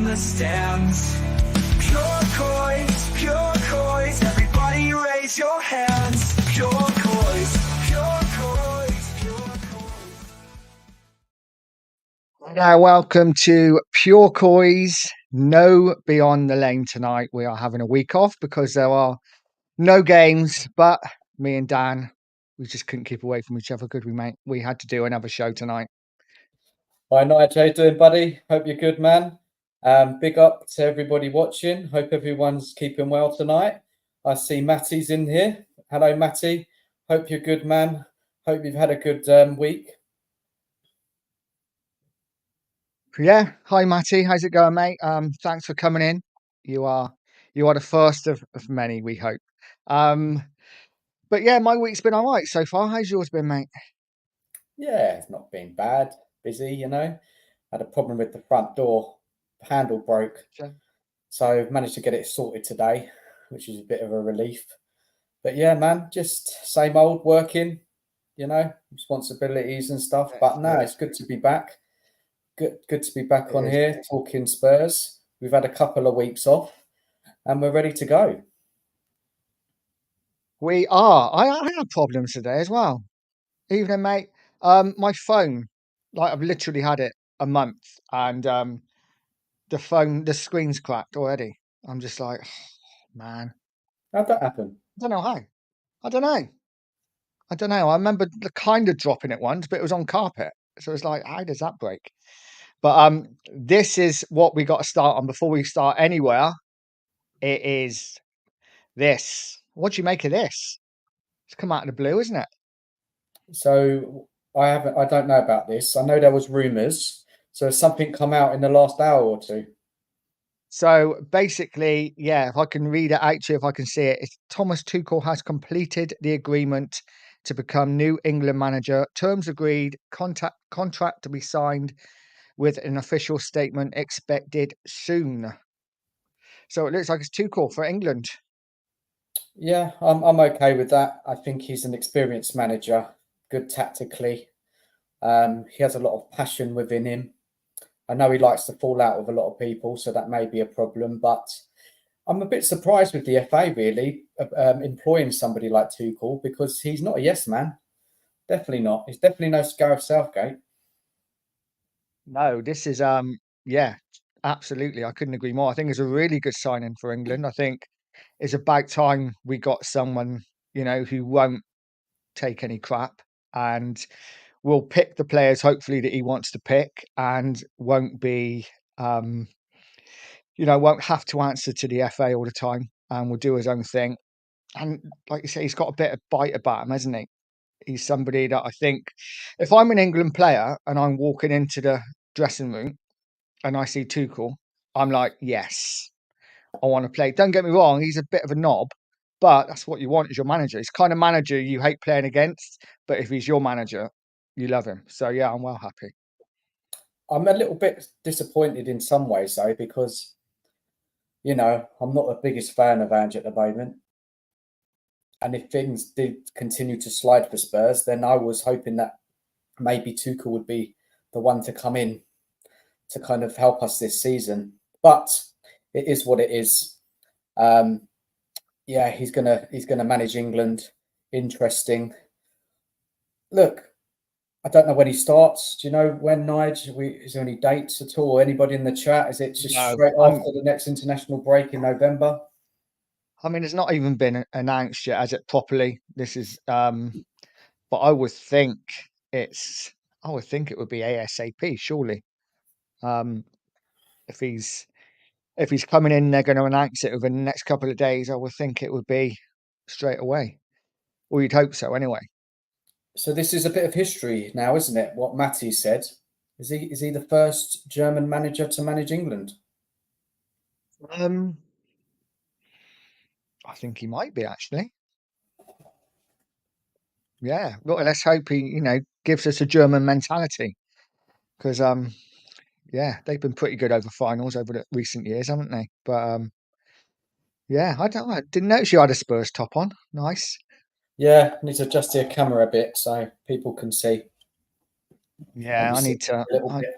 the stands. Pure coys, everybody raise your hands. Pure coys, pure coys, pure coys. Now, welcome to Pure Coys. No Beyond the Lane tonight. We are having a week off because there are no games, but me and Dan, we just couldn't keep away from each other, could we, mate? We had to do another show tonight. Hi, Nigel. How you doing, buddy? Hope you're good, man. Big up to everybody watching. Hope everyone's keeping well tonight. I see Matty's in here. Hello, Matty. Hope you're good, man. Hope you've had a good week. Yeah, hi Matty, how's it going, mate? Thanks for coming in. You are the first of many, we hope. But yeah, my week's been all right so far. How's yours been, mate? Yeah, it's not been bad. Busy, Had a problem with the front door. The handle broke. Sure. So managed to get it sorted today, which is a bit of a relief. But yeah, man, just same old working, responsibilities and stuff. But no, it's good to be back. Good to be back on here talking Spurs. We've had a couple of weeks off and we're ready to go. We are. I had problems today as well. Evening, mate. My phone, like I've literally had it a month, and the screen's cracked already. I'm just like, man. How'd that happen? I don't know how. I don't know. I remember kind of dropping it once, but it was on carpet. So it's like, how does that break? But this is what we got to start on before we start anywhere. It is this. What do you make of this? It's come out of the blue, isn't it? So I don't know about this. I know there was rumours. So has something come out in the last hour or two? So basically, yeah, if I can read it out to you, if I can see it, it's Thomas Tuchel has completed the agreement to become new England manager. Terms agreed, contract to be signed with an official statement expected soon. So it looks like it's Tuchel for England. Yeah, I'm okay with that. I think he's an experienced manager, good tactically. He has a lot of passion within him. I know he likes to fall out with a lot of people, so that may be a problem. But I'm a bit surprised with the FA really employing somebody like Tuchel because he's not a yes man. Definitely not. He's definitely no Gareth Southgate. No, this is yeah, absolutely. I couldn't agree more. I think it's a really good signing for England. I think it's about time we got someone, who won't take any crap and will pick the players hopefully that he wants to pick and won't be won't have to answer to the FA all the time and will do his own thing. And like you say, he's got a bit of bite about him, hasn't he? He's somebody that I think if I'm an England player and I'm walking into the dressing room and I see Tuchel, I'm like, yes, I want to play. Don't get me wrong, he's a bit of a knob, but that's what you want as your manager. He's the kind of manager you hate playing against, but if he's your manager, you love him. So yeah, I'm well happy. I'm a little bit disappointed in some ways though, because I'm not the biggest fan of Ange at the moment. And if things did continue to slide for Spurs, then I was hoping that maybe Tuchel would be the one to come in to kind of help us this season. But it is what it is. Yeah, he's gonna manage England. Interesting. Look, I don't know when he starts. Do you know when, Nigel? Is there any dates at all? Anybody in the chat? Is it just straight after the next international break in November? I mean, it's not even been announced yet, has it, properly? This is, but I would think it would be ASAP, surely. If he's coming in, they're going to announce it within the next couple of days. I would think it would be straight away. Or you'd hope so, anyway. So this is a bit of history now, isn't it? What Matty said. Is he the first German manager to manage England? I think he might be, actually. Yeah. Well, let's hope he, gives us a German mentality. Because yeah, they've been pretty good over finals over the recent years, haven't they? But yeah, I didn't notice you had a Spurs top on. Nice. Yeah, I need to adjust your camera a bit so people can see. Yeah, I need to. A little bit.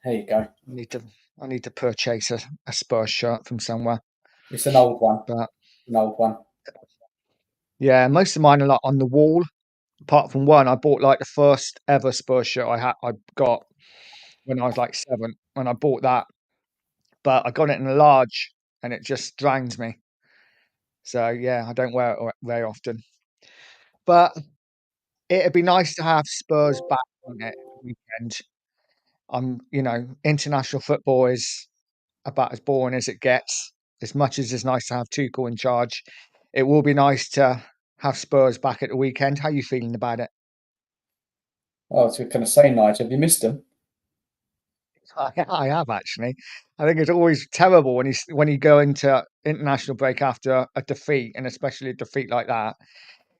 There you go. Need to I need to purchase a Spurs shirt from somewhere. It's an old one. But An old one. yeah, most of mine are like on the wall. Apart from one, I bought like the first ever Spurs shirt I got when I was like 7. When I bought that, but I got it in a large, and it just drowns me. So yeah, I don't wear it very often. But it'd be nice to have Spurs back on it weekend. International football is about as boring as it gets. As much as it's nice to have Tuchel in charge, it will be nice to have Spurs back at the weekend. How are you feeling about it? Oh, I was going to say, Nigel, have you missed them? I have actually. I think it's always terrible when you go into international break after a defeat, and especially a defeat like that.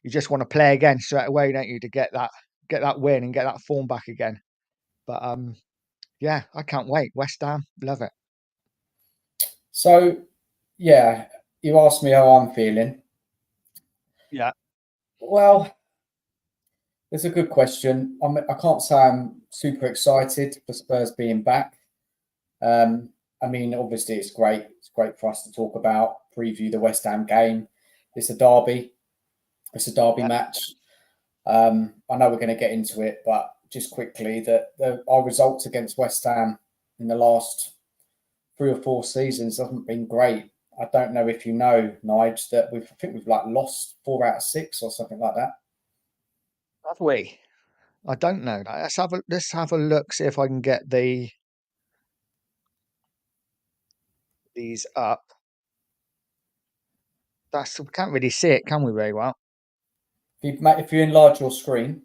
You just want to play again straight away, don't you, to get that win and get that form back again. But yeah, I can't wait. West Ham, love it. So, yeah, you asked me how I'm feeling. Yeah. Well, it's a good question. I can't say I'm super excited for Spurs being back. I mean, obviously, it's great. It's great for us to talk about, preview the West Ham game. It's a derby. It's a derby Yeah. match. I know we're going to get into it, but just quickly, our results against West Ham in the last 3 or 4 seasons haven't been great. I don't know if you know, Nige, that I think we've like lost 4 out of 6 or something like that. Have we? I don't know that. Let's have a look, see if I can get these up. We can't really see it, can we, very well? If you enlarge your screen,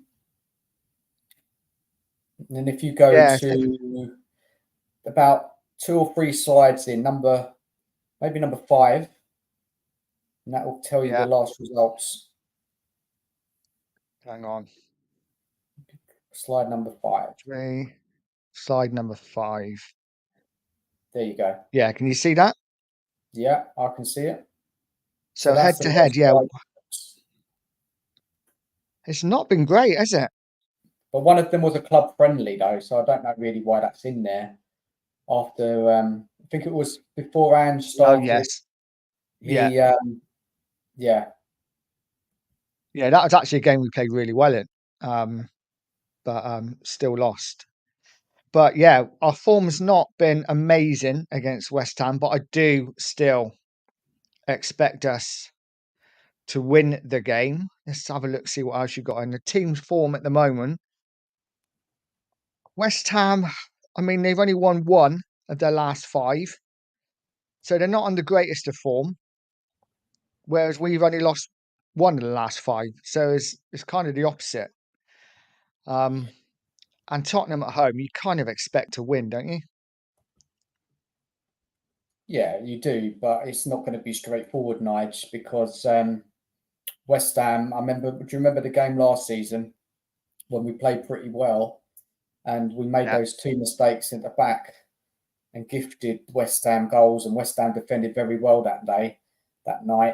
and then if you go to about 2 or 3 slides in, maybe number 5, and that will tell you the last results. Hang on. Slide number 5. Slide number 5. There you go. Yeah, can you see that? Yeah, I can see it. So head to head, yeah. It's not been great, has it? But one of them was a club friendly though, so I don't know really why that's in there. After I think it was before Ange started. Oh yes. Yeah. Yeah, that was actually a game we played really well in. But still lost. But yeah, our form's not been amazing against West Ham, but I do still expect us to win the game. Let's have a look, see what else you got in the team's form at the moment. West Ham, I mean, they've only won 1 of their last 5, so they're not on the greatest of form. Whereas we've only lost 1 of the last 5, so it's kind of the opposite. And Tottenham at home, you kind of expect to win, don't you? Yeah, you do, but it's not going to be straightforward, Nige, because West Ham. Do you remember the game last season when we played pretty well and we made those 2 mistakes in the back and gifted West Ham goals, and West Ham defended very well that night.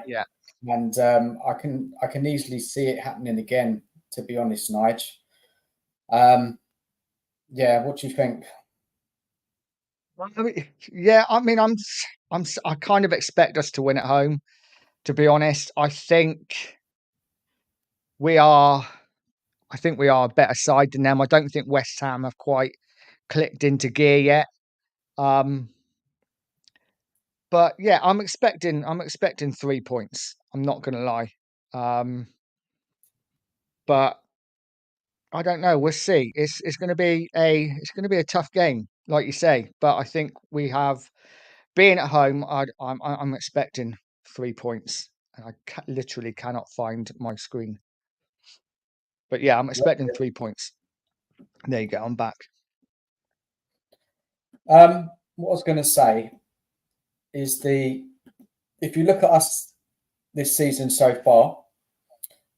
Yeah. And I can easily see it happening again, to be honest, Nige. Yeah, what do you think? I kind of expect us to win at home, to be honest. I think we are a better side than them. I don't think West Ham have quite clicked into gear yet. But yeah, I'm expecting 3 points. I'm not gonna lie. But I don't know. We'll see. It's gonna be a tough game, like you say. But I think we have, being at home, I'm expecting 3 points, and I literally cannot find my screen. But yeah, I'm expecting 3 points. There you go. I'm back. What I was going to say is if you look at us this season so far,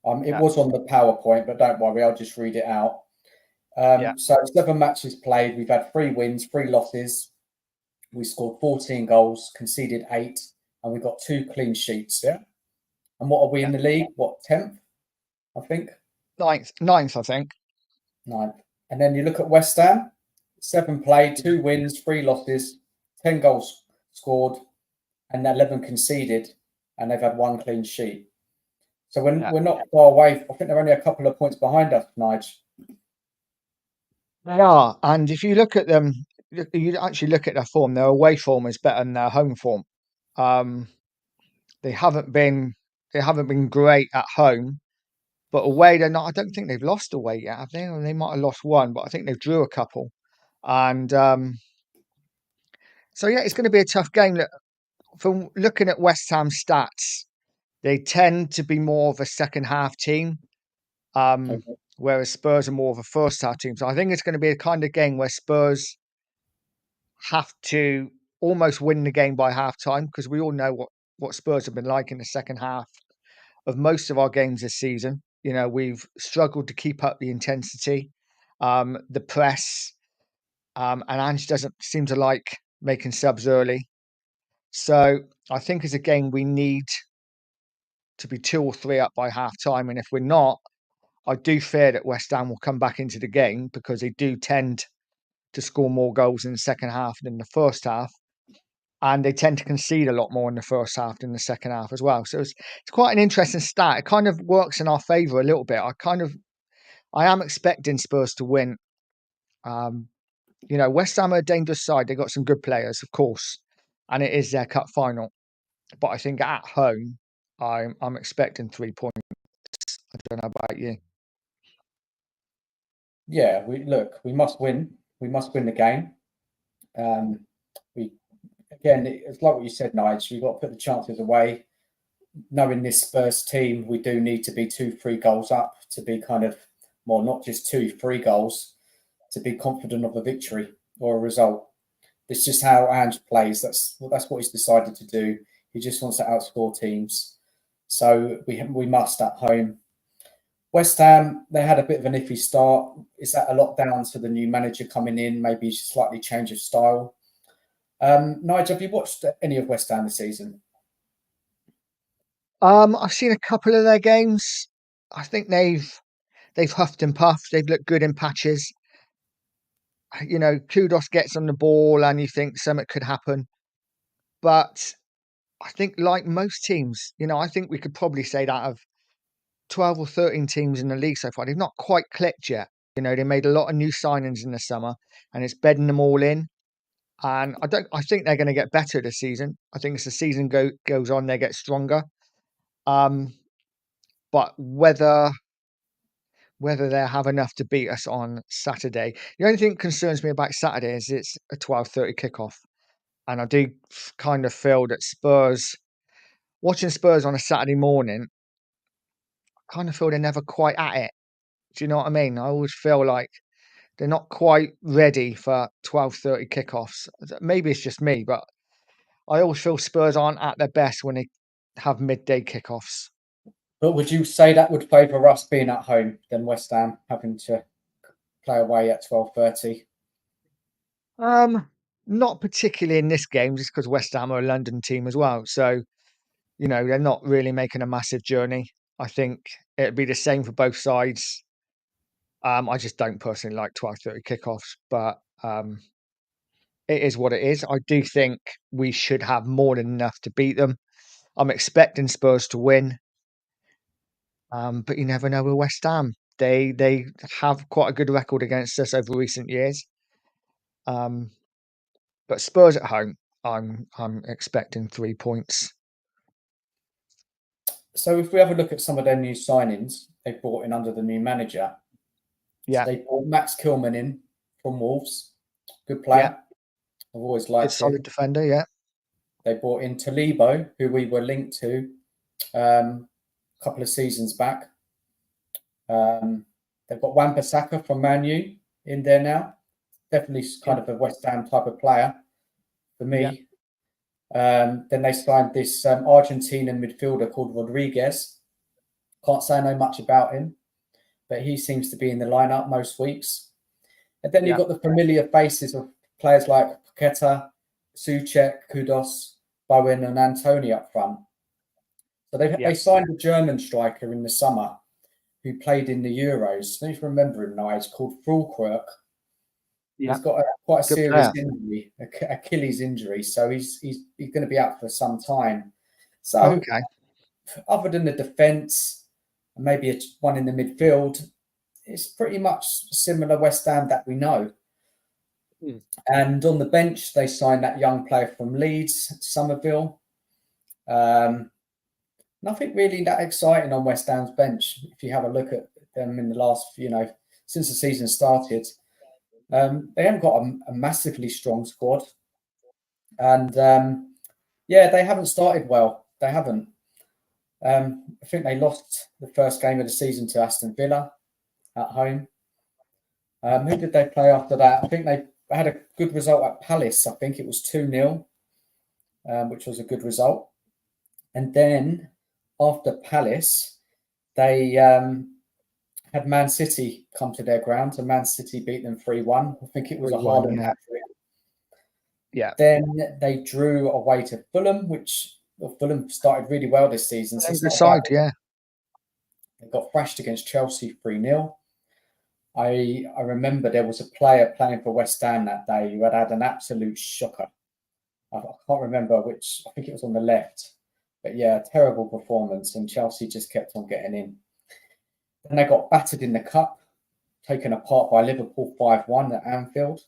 it was on the PowerPoint, but don't worry, I'll just read it out. So 7 matches played. We've had 3 wins, 3 losses. We scored 14 goals, conceded 8, and we got 2 clean sheets. Yeah. And what are we in the league? What, 10th? I think. 9th, I think. 9th. And then you look at West Ham, 7 played, 2 wins, 3 losses, 10 goals scored and 11 conceded, and they've had 1 clean sheet. So we're not far away. I think they're only a couple of points behind us, Nige. They are, and if you look at them, you actually look at their form. Their away form is better than their home form. They haven't been great at home, but away they're not. I don't think they've lost away yet, have they? Or they might have lost one, but I think they've drew a couple. And so yeah, it's going to be a tough game. From looking at West Ham stats, they tend to be more of a second half team, whereas Spurs are more of a first half team. So I think it's going to be a kind of game where Spurs have to almost win the game by half time, because we all know what Spurs have been like in the second half of most of our games this season. You know, we've struggled to keep up the intensity, the press, and Ange doesn't seem to like making subs early. So I think it's a game we need to be 2 or 3 up by half time. And if we're not, I do fear that West Ham will come back into the game, because they do tend to score more goals in the second half than the first half. And they tend to concede a lot more in the first half than the second half as well. So it's quite an interesting stat. It kind of works in our favour a little bit. I am expecting Spurs to win. You know, West Ham are a dangerous side. They've got some good players, of course, and it is their cup final. But I think at home, I'm expecting 3 points. I don't know about you. Yeah, we must win. We must win the game. It's like what you said, Nige. You've got to put the chances away. Knowing this Spurs team, we do need to be 2-3 goals up to be kind of more, not just 2-3 goals, to be confident of a victory or a result. It's just how Ange plays. That's what he's decided to do. He just wants to outscore teams. So we must at home. West Ham, they had a bit of an iffy start. Is that a lot down to the new manager coming in? Maybe slightly change of style. Nigel, have you watched any of West Ham this season? I've seen a couple of their games. I think they've huffed and puffed. They've looked good in patches. You know, Kudos gets on the ball and you think something could happen. But I think, like most teams, you know, I think we could probably say that of 12 or 13 teams in the league so far, they've not quite clicked yet. You know, they made a lot of new signings in the summer, and it's bedding them all in. And I think they're going to get better this season. I think as the season goes on, they get stronger. But whether they have enough to beat us on Saturday, the only thing that concerns me about Saturday is it's a 12:30 kickoff. And I do kind of feel that watching Spurs on a Saturday morning, I kind of feel they're never quite at it. Do you know what I mean? I always feel like they're not quite ready for 12:30 kickoffs. Maybe it's just me, but I always feel Spurs aren't at their best when they have midday kickoffs. But would you say that would favour us being at home than West Ham having to play away at 12:30? Not particularly in this game, just because West Ham are a London team as well. So, you know, they're not really making a massive journey. I think it'd be the same for both sides. I just don't personally like 12:30 kickoffs, but it is what it is. I do think we should have more than enough to beat them. I'm expecting Spurs to win, but you never know with West Ham. They have quite a good record against us over recent years. But Spurs at home, I'm expecting 3 points. So if we have a look at some of their new signings they brought in under the new manager, Yeah, they brought Max Kilman in from Wolves, good player. yeah, I've always good liked solid him. defender. Yeah, They brought in Talibo, who we were linked to a couple of seasons back. They've got Wan-Bissaka from Man U in there now. Definitely kind of a West Ham type of player for me. Then they signed this Argentinian midfielder called Rodriguez. Can't say I know much about him, but he seems to be in the lineup most weeks. And then you've got the familiar faces of players like Paqueta, Souček, Kudos, Bowen, and Antony up front. So they signed a German striker in the summer who played in the Euros. I don't know if you remember him now. He's called Fulkirk. Yeah, He's got quite a good serious player. injury, Achilles injury, so he's going to be out for some time. So Okay. other than the defence, maybe one in the midfield, it's pretty much similar West Ham that we know. Hmm. And on the bench, they signed that young player from Leeds, Somerville. Nothing really that exciting on West Ham's bench. If you have a look at them in the last, since the season started, they haven't got a massively strong squad. And they haven't started well. They haven't. I think they lost the first game of the season to Aston Villa at home. Who did they play after that? I think they had a good result at Palace. I think it was 2-0, which was a good result. And then after Palace, they had Man City come to their ground, and Man City beat them 3-1. I think it was a 3-1, Haaland yeah. hat-trick. Yeah. Then they drew away to Fulham, Fulham started really well this season. So it's Good not a bad. side, yeah. They got thrashed against Chelsea 3-0. I remember there was a player playing for West Ham that day who had an absolute shocker. I can't remember which. I think it was on the left. But yeah, terrible performance, and Chelsea just kept on getting in. Then they got battered in the cup, taken apart by Liverpool 5-1 at Anfield.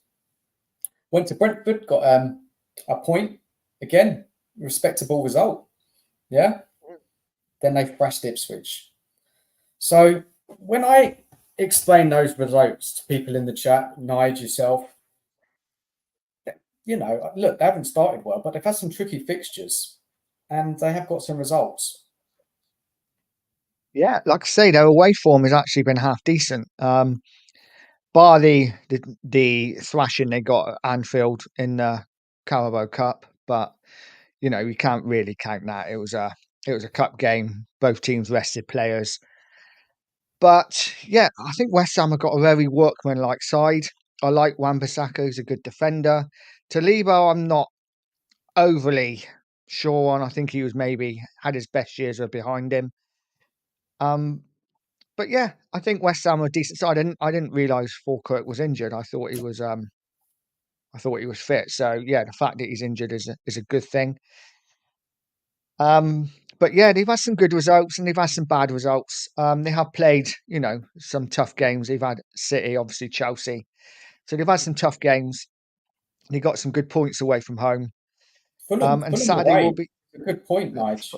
Went to Brentford, got a point. Again, respectable result. Yeah. Then they thrashed Ipswich. So when I explain those results to people in the chat, Nige, yourself, look, they haven't started well, but they've had some tricky fixtures and they have got some results. Yeah, like I say, their away form has actually been half decent. Bar the thrashing they got at Anfield in the Carabao Cup, but you can't really count that. It was a cup game. Both teams rested players. But yeah, I think West Ham have got a very workmanlike side. I like Wan-Bissaka, who's a good defender. Talibo, I'm not overly sure on. I think he was maybe had his best years were behind him. But yeah, I think West Ham are a decent side. I didn't realise Falkirk was injured. I thought he was fit. So yeah, the fact that he's injured is a good thing. But yeah, they've had some good results and they've had some bad results. They have played, some tough games. They've had City, obviously Chelsea. So they've had some tough games. They got some good points away from home. And Fulham Saturday will away. be A good point, Nige.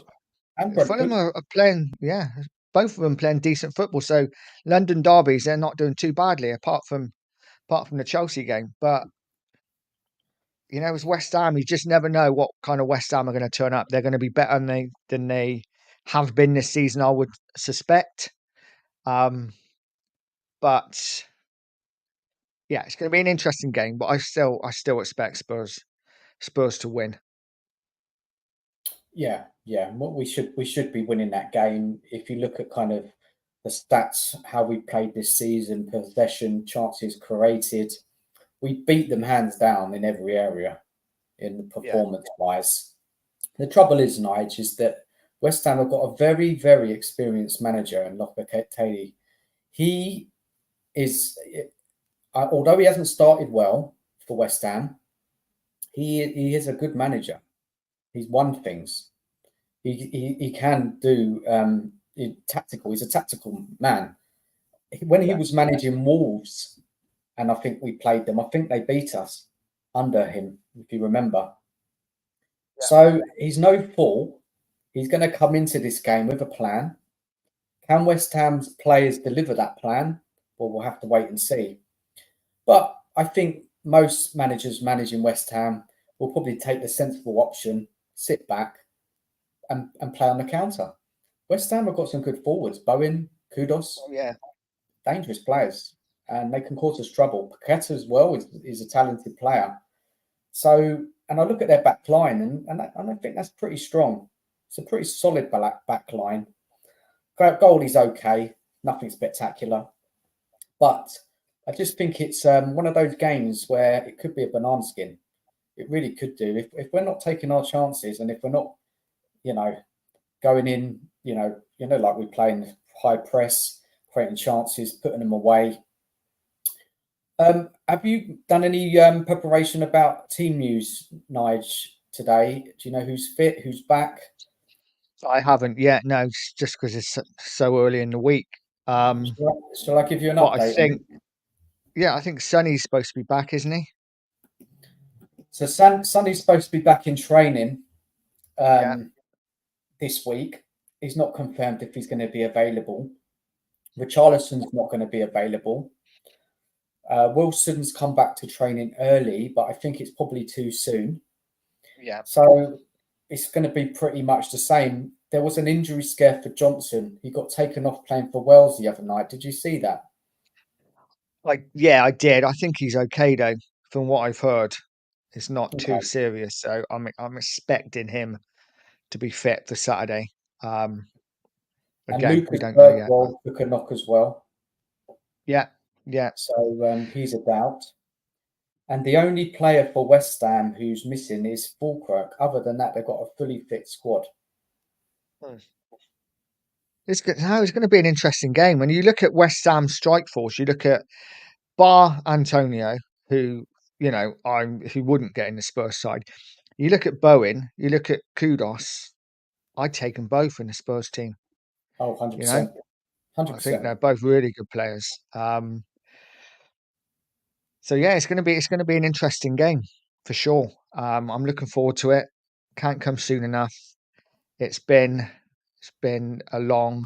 And Fulham Brentford. are playing, yeah, both of them playing decent football. So London derbies, they're not doing too badly, apart from the Chelsea game. But as West Ham, you just never know what kind of West Ham are going to turn up. They're going to be better than they have been this season, I would suspect. But yeah, it's going to be an interesting game. But I still expect Spurs to win. Yeah. Well, we should be winning that game. If you look at kind of the stats, how we played this season, possession, chances created, we beat them hands down in every area in the Yeah. performance wise. The trouble is, Nige, is that West Ham have got a very, very experienced manager in Lopetegui. He is, although he hasn't started well for West Ham, he is a good manager. He's won things. He can do tactical. He's a tactical man. When he Yeah. was managing Wolves, and I think we played them, I think they beat us under him, if you remember. Yeah. So he's no fool. He's going to come into this game with a plan. Can West Ham's players deliver that plan? Well, we'll have to wait and see. But I think most managers managing West Ham will probably take the sensible option, sit back, and play on the counter. West Ham have got some good forwards. Bowen, Kudos, Oh, yeah. dangerous players, and they can cause us trouble. Paqueta as well is a talented player. So, and I look at their back line, and I think that's pretty strong. It's a pretty solid back line. Goalie's okay, nothing spectacular. But I just think it's one of those games where it could be a banana skin. It really could do. If we're not taking our chances and if we're not, going in, like we play in high press, creating chances, putting them away. Have you done any preparation about team news, Nige, today? Do you know who's fit, who's back? I haven't yet. No, just because it's so early in the week. Shall I give you an But I update on think, it? yeah, I think Sonny's supposed to be back, isn't he? So Sonny's supposed to be back in training Yeah, this week. He's not confirmed if he's going to be available. Richarlison's not going to be available. Wilson's come back to training early, but I think it's probably too soon. yeah. So it's going to be pretty much the same. There was an injury scare for Johnson. He got taken off playing for Wales the other night. Did you see that? Yeah, I did. I think he's okay though, from what I've heard. It's not too Okay. serious, so I'm expecting him to be fit for Saturday. Um, And Again, we Lucas don't know yet. Bergwall took a knock as well. Yeah, yeah. So he's a doubt. And the only player for West Ham who's missing is Falkirk. Other than that, they've got a fully fit squad. Hmm. It's going to be an interesting game. When you look at West Ham strike force, you look at Bar Antonio, who who wouldn't get in the Spurs side. You look at Bowen, you look at Kudos. I'd take them both in the Spurs team. Oh, You know, 100%. I think 100%. they're both really good players. So yeah, it's going to be an interesting game for sure. I'm looking forward to it. Can't come soon enough. It's been a long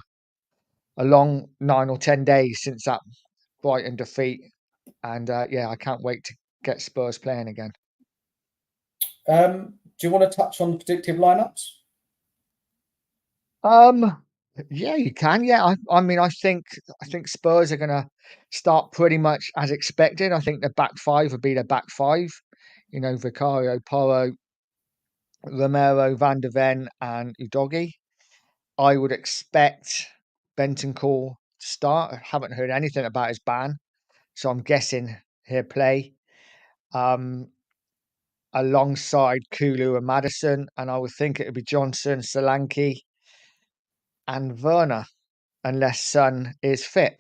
9 or 10 days since that Brighton defeat, and yeah, I can't wait to get Spurs playing again. Do you want to touch on the predictive lineups? Um, yeah, you can. Yeah, I mean, I think Spurs are going to start pretty much as expected. I think the back five will be their back five. You know, Vicario, Porro, Romero, Van der Ven, and Udogi. I would expect Bentancur to start. I haven't heard anything about his ban, so I'm guessing he'll play alongside Kulu and Madison, and I would think it would be Johnson, Solanke, and Werner, unless Son is fit.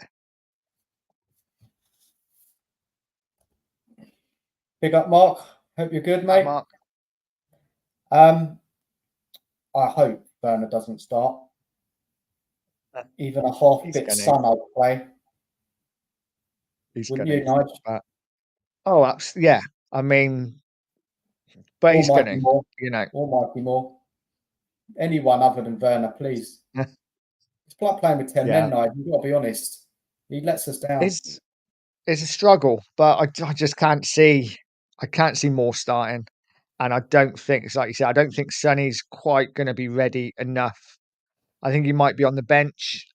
Big up, Mark. Hope you're good, mate. Mark, I hope Werner doesn't start. Even a half he's fit gonna, Son I'd play. he's Wouldn't gonna. you, Nigel? Oh, yeah. I mean, but Or he's Mikey gonna, Moore. you know. Or Mikey Moore. Anyone other than Werner, please. It's like playing with 10 Yeah, men, Nigel. You've got to be honest. He lets us down. it's a struggle, but I just can't see. I can't see more starting, and I don't think it's like you said. I don't think Sonny's quite going to be ready enough. I think he might be on the bench.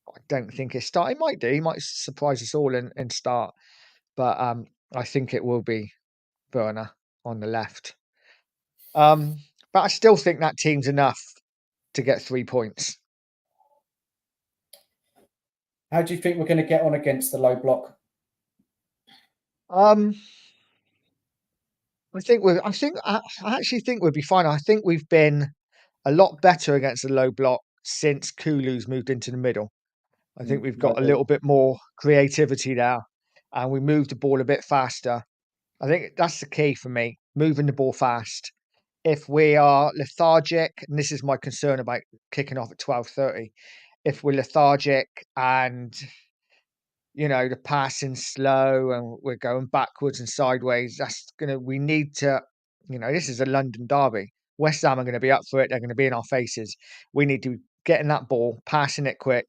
I don't think he'll start. He might do. He might surprise us all and start. But I think it will be Werner on the left. But I still think that team's enough to get 3 points. How do you think we're going to get on against the low block? Um, I actually think we'll be fine. I think we've been a lot better against the low block since Kulu's moved into the middle. I think we've I got a agree. little bit more creativity now, and we move the ball a bit faster. I think that's the key for me, moving the ball fast. If we are lethargic, and this is my concern about kicking off at 12:30, if we're lethargic and the passing slow and we're going backwards and sideways, we need to, this is a London derby. West Ham are going to be up for it. They're going to be in our faces. We need to get in that ball, passing it quick,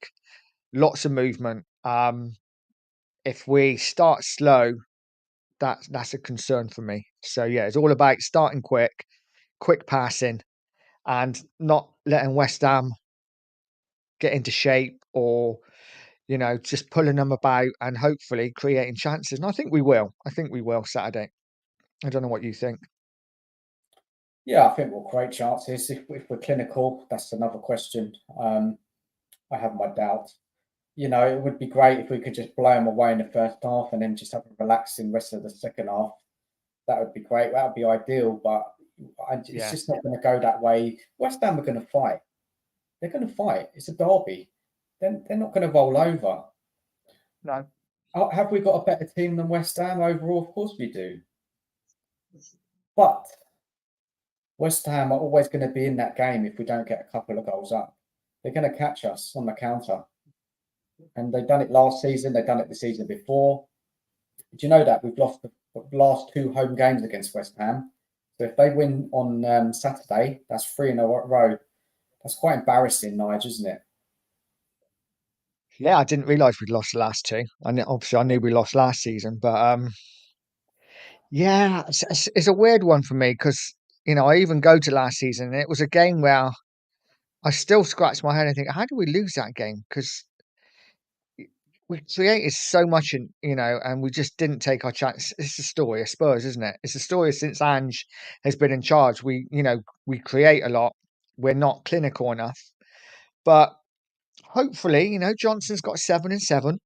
lots of movement. If we start slow, that's a concern for me. So yeah, it's all about starting quick passing, and not letting West Ham get into shape or just pulling them about and hopefully creating chances. And I think we will. I think we will Saturday. I don't know what you think. Yeah, I think we'll create chances. If we're clinical, that's another question. I have my doubts. It would be great if we could just blow them away in the first half and then just have a relaxing rest of the second half. That would be great. That would be ideal, but it's Yeah. just not going to go that way. West Ham are going to fight. They're going to fight. It's a derby. They're not going to roll over. No. Have we got a better team than West Ham overall? Of course we do. But West Ham are always going to be in that game if we don't get a couple of goals up. They're going to catch us on the counter. And they've done it last season. They've done it the season before. Do you know that we've lost the last 2 home games against West Ham? So if they win on Saturday, that's 3 in a row. That's quite embarrassing, Nigel, isn't it? Yeah, I didn't realise we'd lost the last 2. And obviously, I knew we lost last season, but yeah, it's a weird one for me because I even go to last season and it was a game where I still scratch my head and think, how do we lose that game? Because we created so much, and we just didn't take our chance. It's the story of Spurs, isn't it? It's the story since Ange has been in charge. We create a lot. We're not clinical enough, but hopefully, Johnson's got 7 and 7.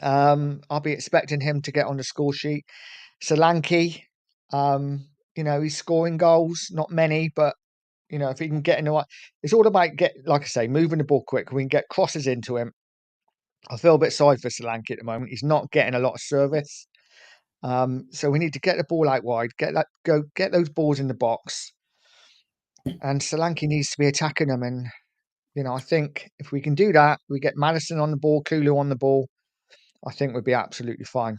I'll be expecting him to get on the score sheet. Solanke, he's scoring goals, not many, but if he can get in the right, it's all about like I say, moving the ball quick. We can get crosses into him. I feel a bit sorry for Solanke at the moment. He's not getting a lot of service. So we need to get the ball out wide, get those balls in the box. And Solanke needs to be attacking them. And, I think if we can do that, we get Madison on the ball, Kulu on the ball, I think we'd be absolutely fine.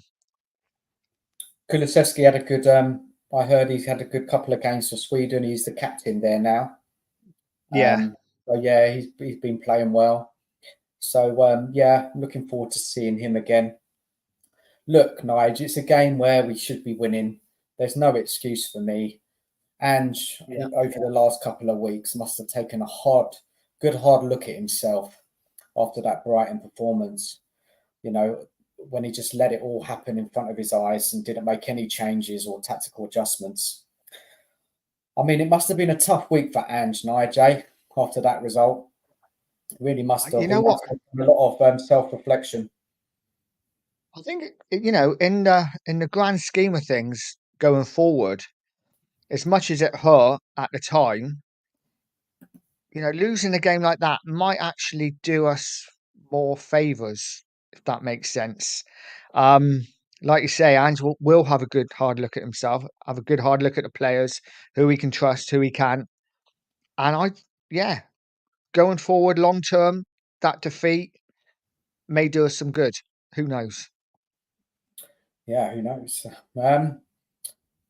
Kulusevski had a good. I heard he's had a good couple of games for Sweden. He's the captain there now. Yeah. So yeah, he's been playing well. So yeah, looking forward to seeing him again. Look, Nigel, it's a game where we should be winning. There's no excuse for me. And Yeah. over the last couple of weeks, must have taken a good hard look at himself after that Brighton performance. When he just let it all happen in front of his eyes and didn't make any changes or tactical adjustments. I mean, it must have been a tough week for Ange, Nigel, after that result. It really must have. You know what? Must have done a lot of self-reflection. I think, in the grand scheme of things going forward, as much as it hurt at the time, losing a game like that might actually do us more favours, if that makes sense. Like you say, Ange will have a good hard look at himself, have a good hard look at the players, who he can trust, who he can't. And going forward long term, that defeat may do us some good. Who knows? Yeah, who knows?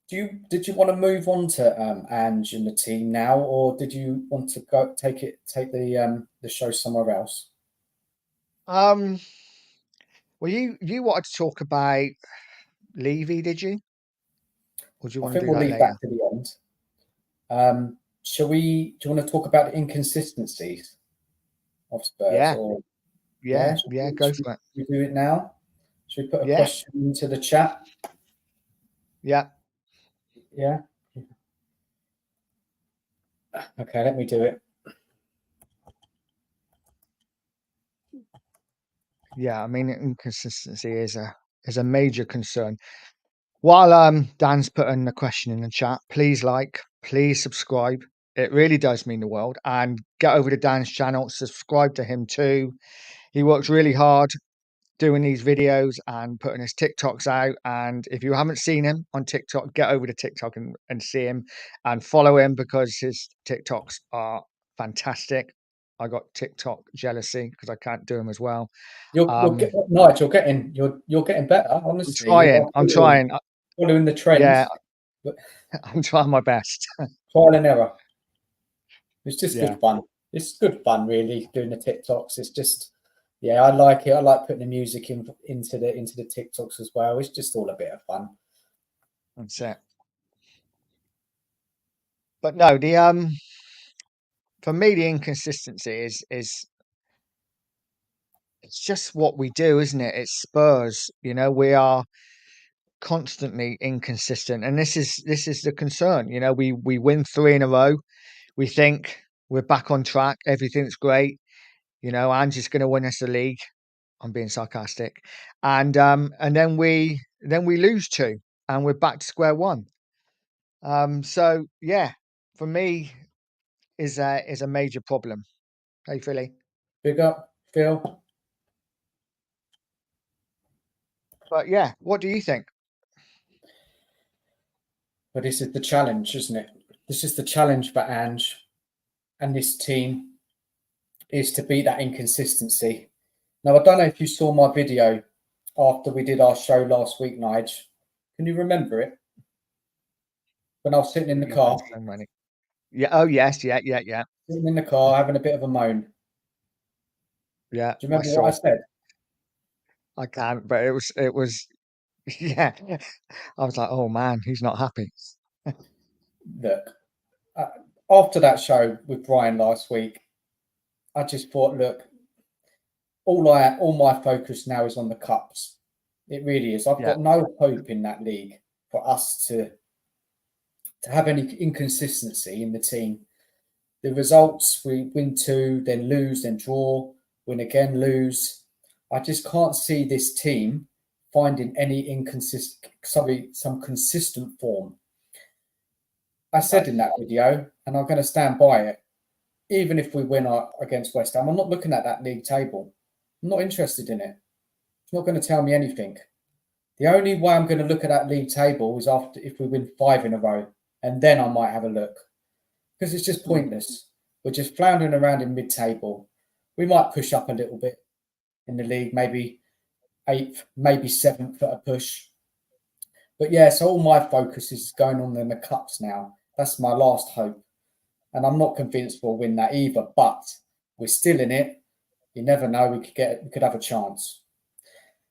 Did you want to move on to Ange and the team now, or did you want to take the show somewhere else? Um, well, you wanted to talk about Levy, did you? Or do you I want to think do we'll that leave later? that to the end. Do you want to talk about the inconsistencies of Spurs, Yeah, or yeah, should yeah. we, Go should for it. we do it now? Should we put a Yeah, question into the chat? yeah, Yeah. Okay, let me do it. yeah. I mean, inconsistency is a major concern. While Dan's putting the question in the chat, please please subscribe. It really does mean the world. And get over to Dan's channel, subscribe to him too. He works really hard doing these videos and putting his TikToks out. And if you haven't seen him on TikTok, get over to TikTok and see him and follow him because his TikToks are fantastic. I got TikTok jealousy because I can't do them as well. Nigel, you're getting better. I'm Honestly, you trying. are I'm trying. following the trend. Yeah, But I'm trying my best. trial and error. It's just Yeah, good fun. It's good fun, really, doing the TikToks. It's just, yeah, I like it. I like putting the music into the TikToks as well. It's just all a bit of fun. that's it. But no, the for me the inconsistency is it's just what we do, isn't it? It's Spurs. We are constantly inconsistent, and this is the concern. We win 3 in a row. We think we're back on track. Everything's great. Ange is going to win us the league. I'm being sarcastic, and then we lose 2, and we're back to square one. So yeah, for me is a major problem. Hey, Philly. Big up, Phil. But yeah, what do you think? But this is the challenge, isn't it? This is the challenge for Ange and this team is to beat that inconsistency. Now, I don't know if you saw my video after we did our show last week, Nige. Can you remember it? When I was sitting in the You've car, had so many. Yeah. Oh yes. Yeah. Yeah. Yeah. sitting in the car having a bit of a moan. Yeah. Do you I remember what I saw. said? I can't. But it was. Yeah. I was like, oh man, he's not happy. Look, uh, after that show with Brian last week, I just thought, look, all my focus now is on the cups. It really is. I've Yeah. got no hope in that league for us to have any inconsistency in the team. The results, we win two, then lose, then draw, win again, lose. I just can't see this team finding some consistent form. I said in that video, and I'm going to stand by it. Even if we win against West Ham, I'm not looking at that league table. I'm not interested in it. It's not going to tell me anything. The only way I'm going to look at that league table is after if we win 5 in a row, and then I might have a look because it's just pointless. We're just floundering around in mid-table. We might push up a little bit in the league, maybe 8th, maybe 7th at a push. But yeah, so all my focus is going on in the cups now. That's my last hope. And I'm not convinced we'll win that either, but we're still in it. You never know, we could have a chance.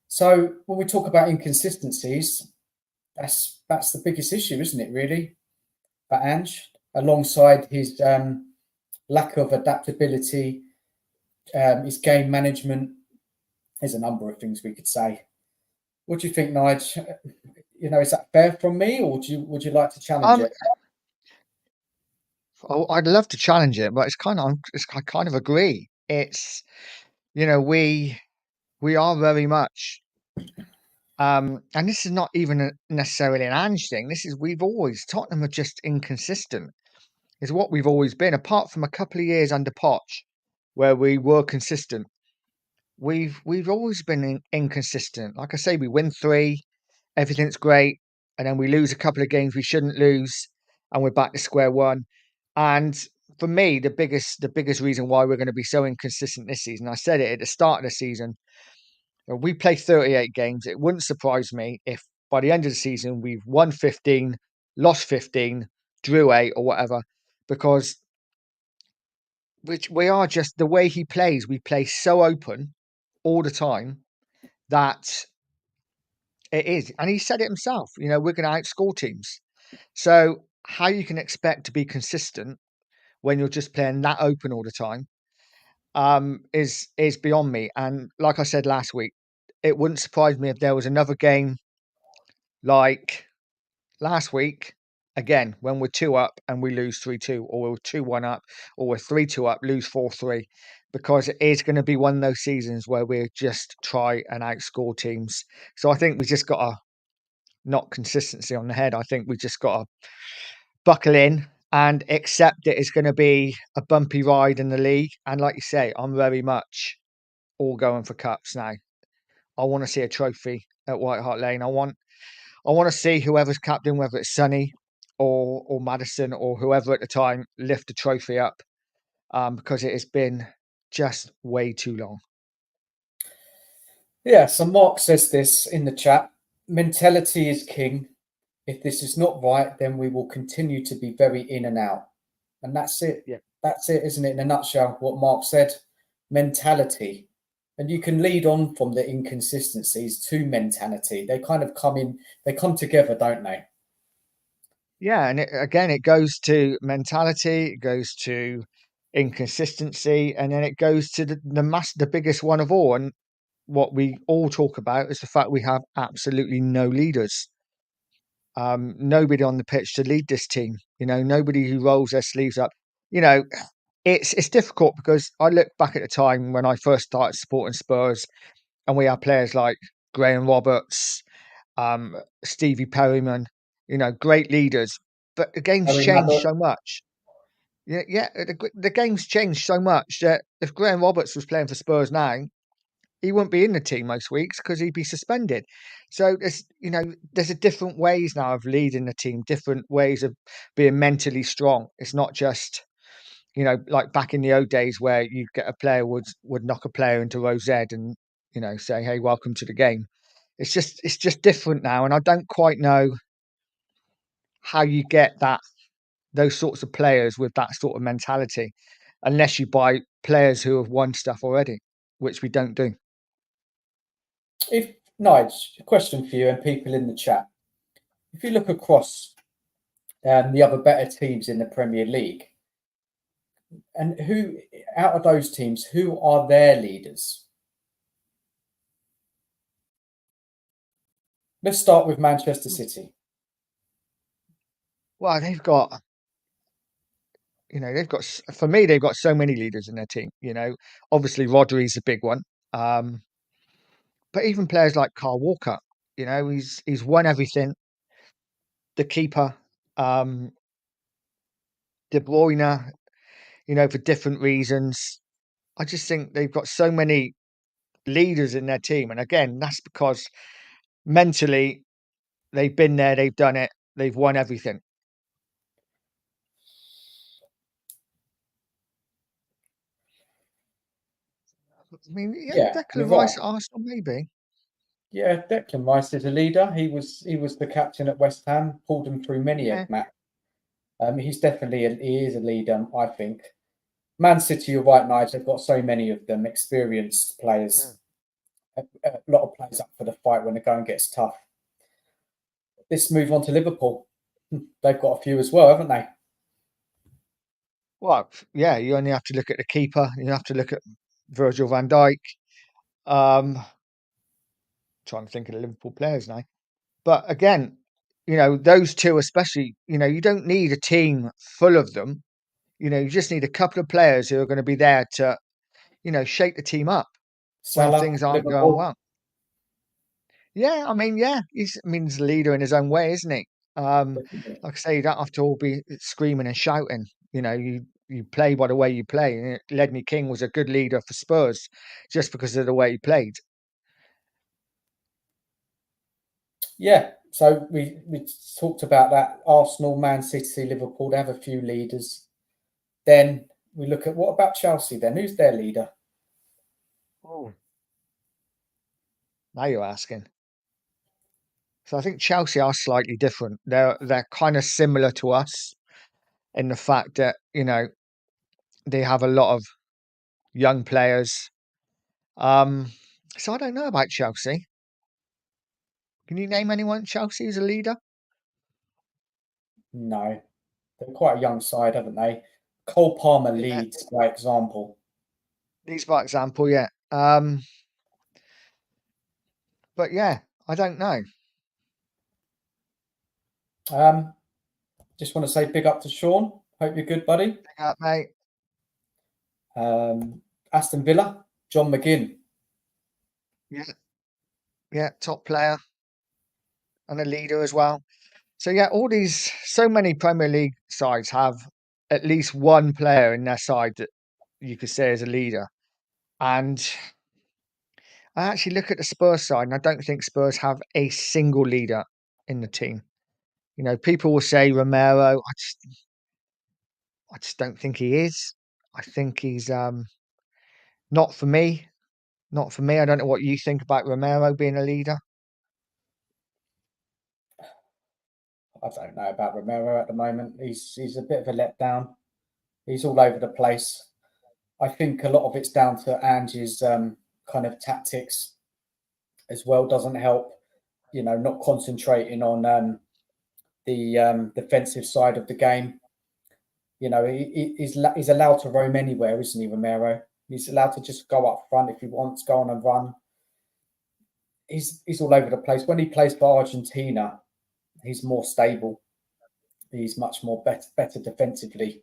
So when we talk about inconsistencies, that's the biggest issue, isn't it, really, for Ange, alongside his lack of adaptability, his game management. There's a number of things we could say. What do you think, Nige? Is that fair from me, or would you like to challenge Um. it? Oh, I'd love to challenge it, but I kind of agree. It's we are very much and this is not even necessarily an Ange thing. This is we've always Tottenham are just inconsistent. Is what we've always been. Apart from a couple of years under Poch, where we were consistent, we've always been inconsistent. Like I say, we win 3, everything's great, and then we lose a couple of games we shouldn't lose, and we're back to square one. And for me, the biggest reason why we're going to be so inconsistent this season, I said it at the start of the season. We play 38 games. It wouldn't surprise me if by the end of the season we've won 15, lost 15, drew 8, or whatever, because which we are just the way he plays. We play so open all the time that it is, and he said it himself. We're going to outscore teams. So how you can expect to be consistent when you're just playing that open all the time is beyond me. And like I said last week, it wouldn't surprise me if there was another game like last week again when we're 2 up and we lose 3-2, or we're 2-1 up, or we're 3-2 up, lose 4-3, because it is going to be one of those seasons where we just try and outscore teams. So I think we just got to not consistency on the head. I think we just got to buckle in and accept that it's going to be a bumpy ride in the league. And like you say, I'm very much all going for cups now. I want to see a trophy at White Hart Lane. I want to see whoever's captain, whether it's Sonny or Madison or whoever at the time, lift the trophy up, because it has been just way too long. Yeah, so Mark says this in the chat. Mentality is king. If this is not right, then we will continue to be very in and out. And that's it. Yeah. That's it, isn't it? In a nutshell, what Mark said. Mentality. And you can lead on from the inconsistencies to mentality. They kind of they come together, don't they? Yeah, and it goes to mentality, it goes to inconsistency, and then it goes to the biggest one of all. And what we all talk about is the fact we have absolutely no leaders. Nobody on the pitch to lead this team. Nobody who rolls their sleeves up. You know, it's difficult because I look back at the time when I first started supporting Spurs, and we had players like Graham Roberts, Stevie Perryman. Great leaders. But the game's Harry changed Maguire. so much. Yeah, the game's changed so much that if Graham Roberts was playing for Spurs now, he wouldn't be in the team most weeks because he'd be suspended. So there's a different ways now of leading the team, different ways of being mentally strong. It's not just like back in the old days where you get a player would knock a player into row Z and say, "Hey, welcome to the game." It's just different now, and I don't quite know how you get those sorts of players with that sort of mentality, unless you buy players who have won stuff already, which we don't do. If Nige, a question for you and people in the chat. If you look across the other better teams in the Premier League, and who out of those teams, who are their leaders? Let's start with Manchester City. Well, for me, they've got so many leaders in their team. Obviously Rodri's a big one, but even players like Kyle Walker, he's won everything. The keeper, De Bruyne, for different reasons. I just think they've got so many leaders in their team, and again, that's because mentally they've been there, they've done it, they've won everything. I mean, Yeah, you're Declan right. Rice at Arsenal, maybe. Yeah, Declan Rice is a leader. He was the captain at West Ham, pulled them through many Yeah. a match. He's definitely he is a leader, I think. Man City, you're right, Nigel. They've got so many of them, experienced players. A lot of players up for the fight when the going gets tough. Let's move on to Liverpool. They've got a few as well, haven't they? Well, yeah, you only have to look at the keeper. You have to look at Virgil van Dijk. Trying to think of the Liverpool players now. But again, those two especially, you don't need a team full of them. You just need a couple of players who are going to be there to, shake the team up when Salah, things aren't going Liverpool. well. Yeah, he's a leader in his own way, isn't he? Like I say, you don't have to all be screaming and shouting. You play by the way you play. Ledney King was a good leader for Spurs just because of the way he played. Yeah, so we talked about that. Arsenal, Man City, Liverpool, they have a few leaders. Then we look at what about Chelsea then? Who's their leader? Oh, now you're asking. So I think Chelsea are slightly different. They're kind of similar to us in the fact that, they have a lot of young players. So I don't know about Chelsea. Can you name anyone at Chelsea who's a leader? No, they're quite a young side, haven't they? Cole Palmer Yeah, leads by example. these by example, yeah. But yeah, I don't know. Just want to say big up to Sean. Hope you're good, buddy. Mate. Aston Villa, John McGinn. Yeah, top player and a leader as well. So yeah, so many Premier League sides have at least one player in their side that you could say is a leader. And I actually look at the Spurs side, and I don't think Spurs have a single leader in the team. People will say Romero. I just don't think he is. I think he's not for me. Not for me. I don't know what you think about Romero being a leader. I don't know about Romero at the moment. He's a bit of a letdown. He's all over the place. I think a lot of it's down to Ange's kind of tactics as well. Doesn't help, not concentrating on the defensive side of the game. He's allowed to roam anywhere, isn't he, Romero? He's allowed to just go up front if he wants, go on and run. He's all over the place. When he plays for Argentina, he's more stable. He's much more better defensively.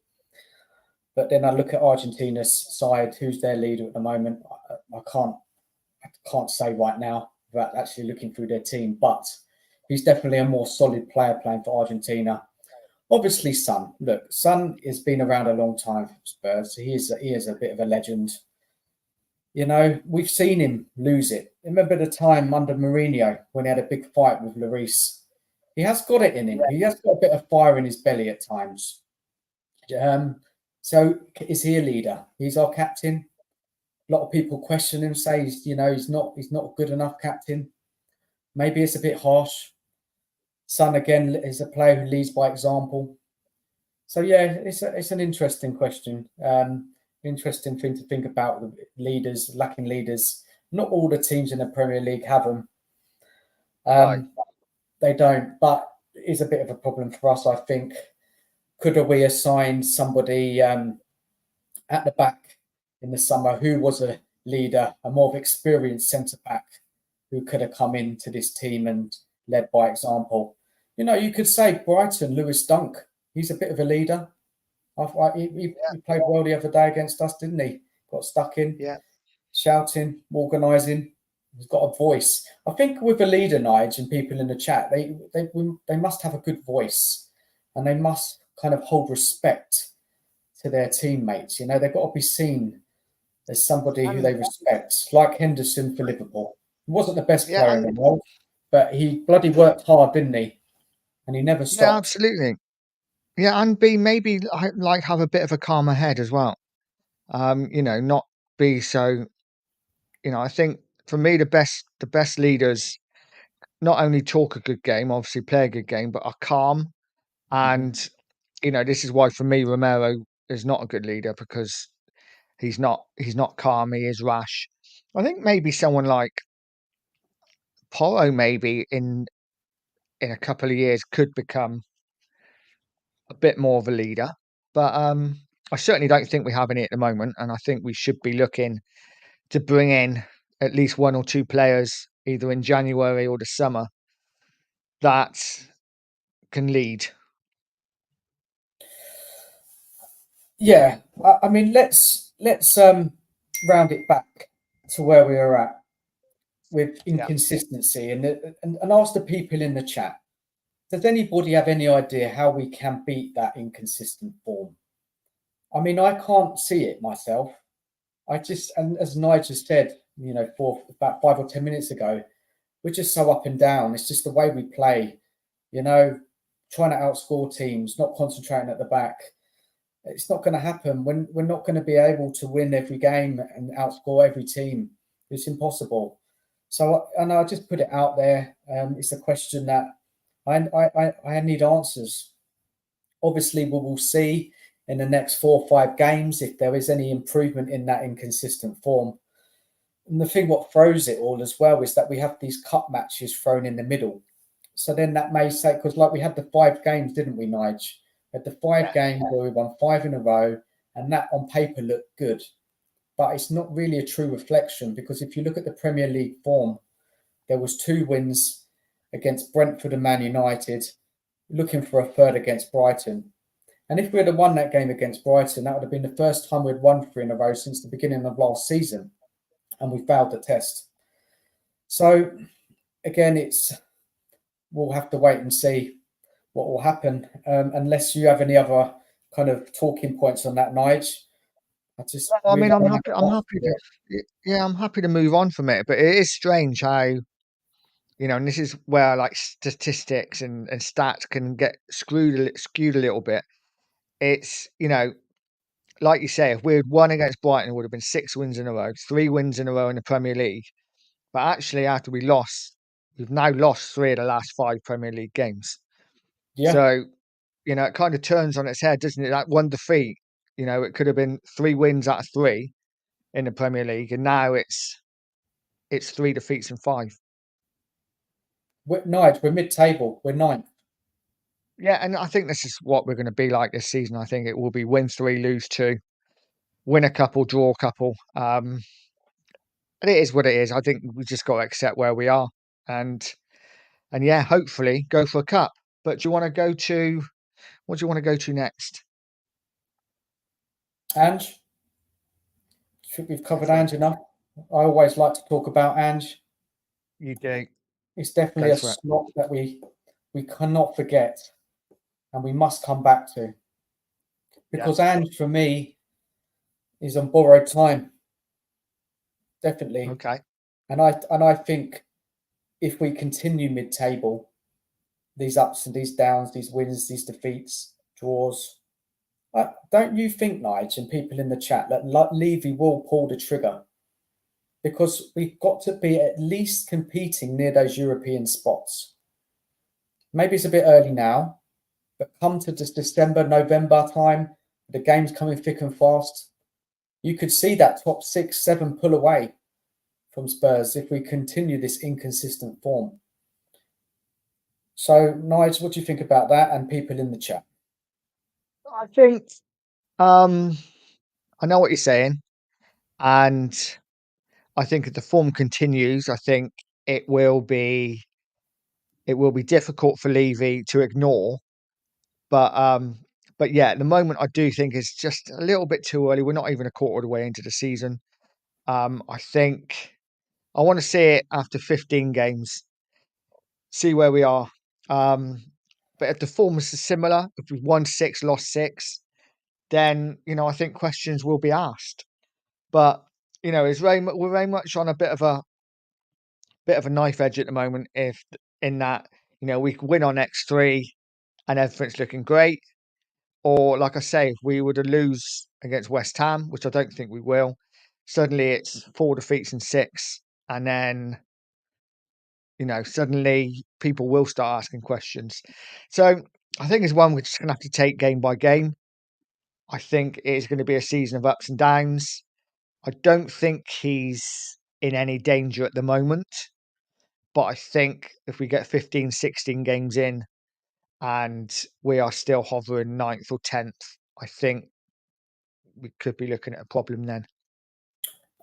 But then I look at Argentina's side. Who's their leader at the moment? I can't say right now without actually looking through their team. But he's definitely a more solid player playing for Argentina. Obviously, Son. Look, Son has been around a long time for Spurs. He is a bit of a legend. You know, we've seen him lose it. Remember the time under Mourinho when he had a big fight with Lloris? He has got it in him. He has got a bit of fire in his belly at times. So is he a leader? He's our captain. A lot of people question him, say he's not a good enough captain. Maybe it's a bit harsh. Son again is a player who leads by example. So yeah, it's an interesting question. Interesting thing to think about. The leaders, lacking leaders. Not all the teams in the Premier League have them. Right. They don't, but it's a bit of a problem for us, I think. Could we assign somebody at the back in the summer who was a leader, a more of experienced centre back who could have come into this team and led by example? You know, you could say Brighton, Lewis Dunk. He's a bit of a leader. He played well the other day against us, didn't he? Got stuck in, shouting, organising. He's got a voice. I think with a leader, Nige, and people in the chat, they must have a good voice, and they must kind of hold respect to their teammates. You know, they've got to be seen as somebody who they respect, like Henderson for Liverpool. He wasn't the best player in the world, but he bloody worked hard, didn't he? And he never stopped. Yeah, absolutely. Yeah, and maybe like have a bit of a calmer head as well. You know, not be so. You know, I think for me the best leaders not only talk a good game, obviously play a good game, but are calm. And you know, this is why for me Romero is not a good leader, because he's not calm. He is rash. I think maybe someone like Porro, maybe in a couple of years, could become a bit more of a leader. But I certainly don't think we have any at the moment, and I think we should be looking to bring in at least one or two players either in January or the summer that can lead. Yeah, I mean, let's round it back to where we are at with inconsistency, and ask the people in the chat. Does anybody have any idea how we can beat that inconsistent form? I mean, I can't see it myself. And as Nigel said, you know, for about 5 or 10 minutes ago, we're just so up and down. It's just the way we play, you know, trying to outscore teams, not concentrating at the back. It's not going to happen. We're not going to be able to win every game and outscore every team. It's impossible. So, and I just put it out there. It's a question that I need answers. Obviously, we will see in the next 4 or 5 games if there is any improvement in that inconsistent form. And the thing what throws it all as well is that we have these cup matches thrown in the middle. So then that may say, because like we had the 5 games, didn't we, Nige? We had the 5 games where we won 5 in a row, and that on paper looked good. But it's not really a true reflection, because if you look at the Premier League form, there was 2 wins against Brentford and Man United, looking for a third against Brighton. And if we had won that game against Brighton, that would have been the first time we'd won 3 in a row since the beginning of last season. And we failed the test. So again, we'll have to wait and see what will happen. Unless you have any other kind of talking points on that, Nige. I mean, I'm happy to move on from it, but it is strange how, you know, and this is where like statistics and stats can get skewed a little bit. It's, you know, like you say, if we had won against Brighton, it would have been 6 wins in a row, 3 wins in a row in the Premier League. But actually, after we've now lost 3 of the last 5 Premier League games. Yeah. So, you know, it kind of turns on its head, doesn't it? That 1 defeat, you know, it could have been 3 wins out of 3 in the Premier League, and now it's 3 defeats and 5. Nige, we're mid-table. We're 9th. Yeah, and I think this is what we're going to be like this season. I think it will be win 3, lose 2, win a couple, draw a couple. And it is what it is. I think we just got to accept where we are, and yeah, hopefully go for a cup. But do you want to go to what do you want to go to next? Ange? I think we've covered Ange enough. I always like to talk about Ange. You do. It's definitely a slot that we cannot forget, and we must come back to. Because Ange, for me, is on borrowed time. definitely. Okay. And I think if we continue mid-table, these ups and these downs, these wins, these defeats, draws, don't you think, Nigel, and people in the chat, that Levy will pull the trigger? Because we've got to be at least competing near those European spots. Maybe it's a bit early now, but come to this December, November time, the game's coming thick and fast. You could see that top 6, 7 pull away from Spurs if we continue this inconsistent form. So, Nigel, what do you think about that? And people in the chat. I think I know what you're saying, and I think if the form continues, I think it will be difficult for Levy to ignore. But yeah, at the moment, I do think it's just a little bit too early. We're not even a quarter of the way into the season. I think I want to see it after 15 games, see where we are. But if the form is similar, if we've won 6, lost 6, then I think questions will be asked. But we're very much on a bit of a knife edge at the moment. If in that we could win our next 3 and everything's looking great, or like I say, if we were to lose against West Ham, which I don't think we will, suddenly it's 4 defeats and 6, and then suddenly people will start asking questions. So I think it's one we're just going to have to take game by game. I think it's going to be a season of ups and downs. I don't think he's in any danger at the moment, but I think if we get 15, 16 games in and we are still hovering 9th or 10th, I think we could be looking at a problem then.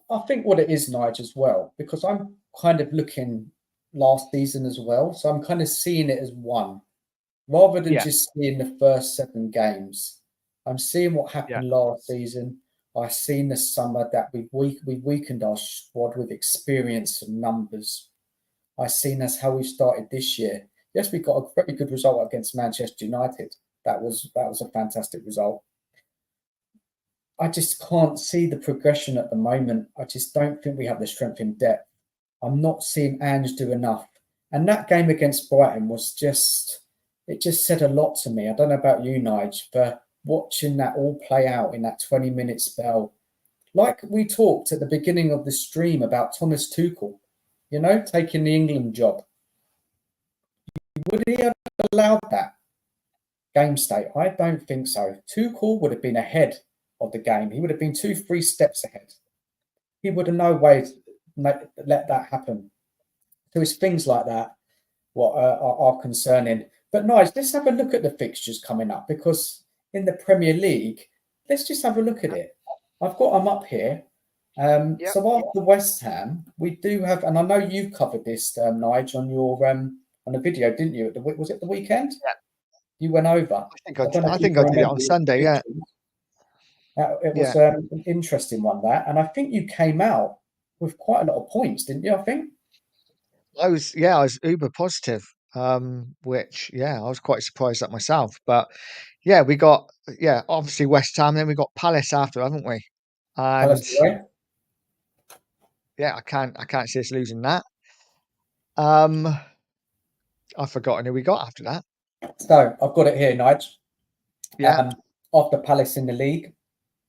I think what it is, Nigel, as well, because I'm kind of looking last season as well. So I'm kind of seeing it as one rather than Yeah. just seeing the first 7 games. I'm seeing what happened last season. I've seen this summer that we weakened our squad with experience and numbers. I've seen us how we started this year. Yes, we got a very good result against Manchester United. That was a fantastic result. I just can't see the progression at the moment. I just don't think we have the strength in depth. I'm not seeing Ange do enough. And that game against Brighton was just said a lot to me. I don't know about you, Nigel, but watching that all play out in that 20-minute spell, like we talked at the beginning of the stream about Thomas Tuchel, taking the England job. Would he have allowed that game state? I don't think so. Tuchel would have been ahead of the game. He would have been 2-3 steps ahead. He would have no way let that happen. So it's things like that what are concerning. But Nigel, let's have a look at the fixtures coming up, because in the Premier League, let's just have a look at it. I've got them up here. So after West Ham, we do have, and I know you covered this, Nigel, on your on the video, didn't you? Was it the weekend? Yeah. You went over. I think I did it on Sunday. Yeah. It was an interesting one, that, and I think you came out with quite a lot of points, didn't you? I think. I was uber positive, which I was quite surprised at myself. But we got obviously West Ham, then we got Palace after, haven't we? And Palace away. I can't see us losing that. I've forgotten who we got after that. So I've got it here, Nigel. Yeah. After Palace in the league,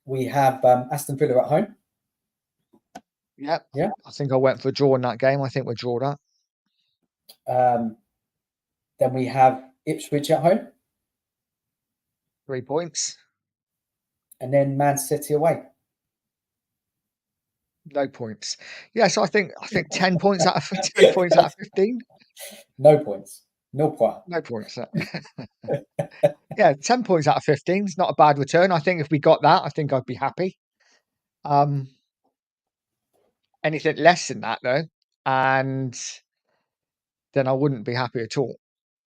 we have Aston Villa at home. Yeah. Yeah. I think I went for a draw in that game. I think we'll draw that. Then we have Ipswich at home. 3 points. And then Man City away. No points. Yeah, so I think 10 points out of 10 points out of 15. No points. No point. No points. 10 points out of 15 is not a bad return. I think if we got that, I think I'd be happy. Anything less than that, though, and then I wouldn't be happy at all.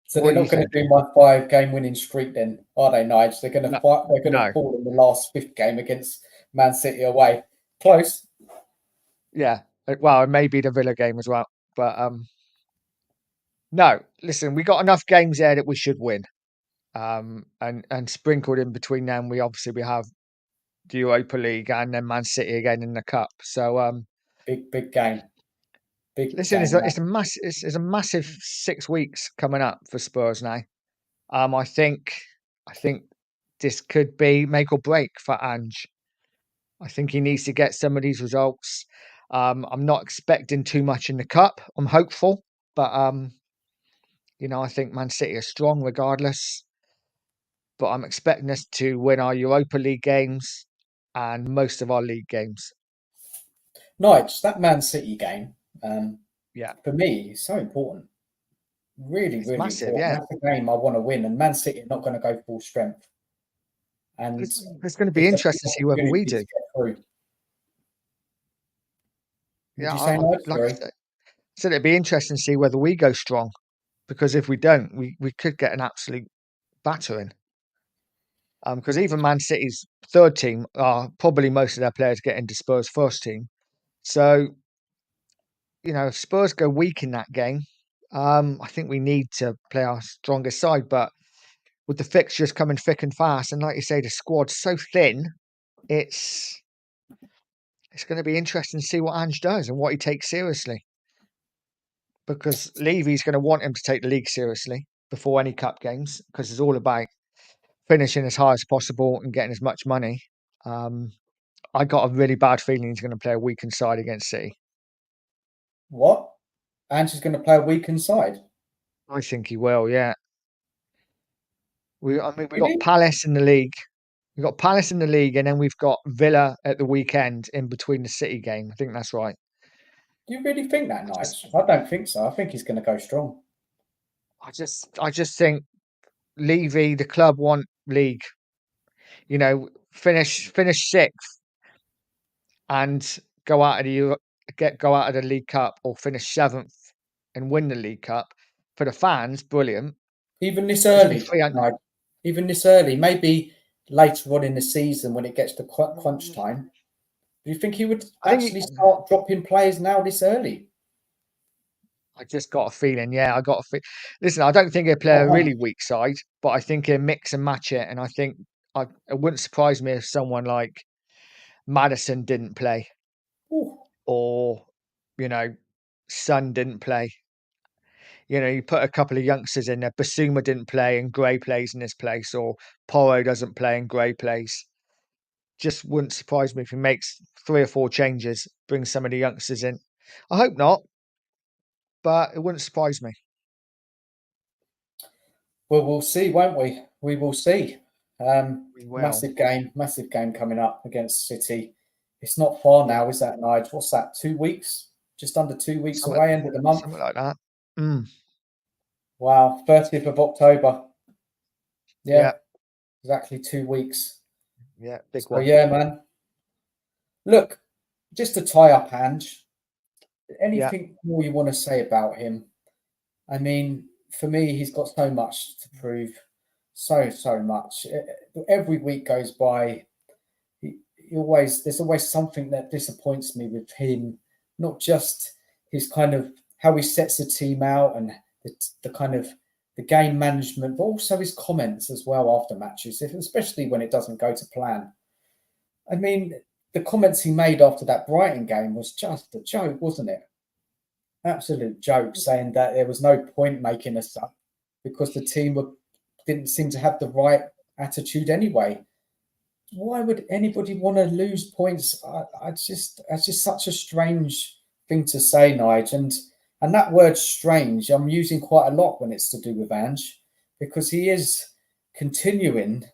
So they're not going to do my 5-game winning streak, then, are they, Nigel? They're going to fight. They're going to fall in the last 5th game against Man City away. Close. Yeah. Well, it may be the Villa game as well, but no. Listen, we got enough games there that we should win. And sprinkled in between them, we have the Europa League and then Man City again in the cup. So big game. Big Listen, game, man. it's a massive 6 weeks coming up for Spurs now. I think this could be make or break for Ange. I think he needs to get some of these results. I'm not expecting too much in the cup. I'm hopeful, but I think Man City are strong regardless. But I'm expecting us to win our Europa League games and most of our league games. Nige, that Man City game, Yeah, for me, is so important. Really, it's really massive. important. Yeah, That's the game I want to win, and Man City are not going to go full strength. And it's going to be it's a interesting big to see whether we opportunity do. to get through. Would Yeah, you say, Nige? like I Sorry. said, it'd be interesting to see whether we go strong because if we don't, we could get an absolute battering. Because even Man City's third team are probably most of their players get into Spurs' first team. So, if Spurs go weak in that game, I think we need to play our strongest side. But with the fixtures coming thick and fast, and like you say, the squad's so thin, it's going to be interesting to see what Ange does and what he takes seriously. Because Levy's going to want him to take the league seriously before any cup games, because it's all about finishing as high as possible and getting as much money. Um, I got a really bad feeling he's going to play a weakened side against City. What? Ange is going to play a weakened side. I think he will. Yeah, we got Really? Palace in the league. We've got Palace in the league, and then we've got Villa at the weekend in between the City game. I think that's right. Do you really think that, I just, Nige? I don't think so. I think he's going to go strong. I just think Levy, the club want league. Finish sixth and go out of the go out of the League Cup, or finish seventh and win the League Cup. For the fans, brilliant. Even this There's only early, 300. Nige. Even this early. Maybe later on in the season when it gets to crunch time. Do you think he would I think actually start dropping players now this early? I just got a feeling. Yeah, I got a feel. Listen, I don't think he'll play What a a hunch. really weak side, but I think he'll mix and match it. And I think it wouldn't surprise me if someone like Madison didn't play, Ooh. or you know, Son didn't play. You put a couple of youngsters in there. Basuma didn't play, and Gray plays in his place, or Porro doesn't play and Gray plays. Just wouldn't surprise me if he makes 3 or 4 changes, brings some of the youngsters in. I hope not, but it wouldn't surprise me. Well, we'll see, won't we? We will see. We will. Massive game coming up against City. It's not far Yeah, now, is that, Nige? What's that? 2 weeks? Just under 2 weeks something, away, end of the month. something like that. Mm, Wow, 30th of October. yeah, Yeah, exactly 2 weeks. yeah, big So one. yeah, man. Look, just to tie up Ange, Yeah, anything more you want to say about him? I mean, for me, he's got so much to prove, so much. Every week goes by. There's always something that disappoints me with him. Not just his kind of how he sets the team out and the kind of the game management, but also his comments as well after matches, especially when it doesn't go to plan. I mean, the comments he made after that Brighton game was just a joke, wasn't it? Absolute joke, saying that there was no point making us up because the team didn't seem to have the right attitude anyway. Why would anybody want to lose points? That's just such a strange thing to say, Nige. And that word strange, I'm using quite a lot when it's to do with Ange, because he is continuing.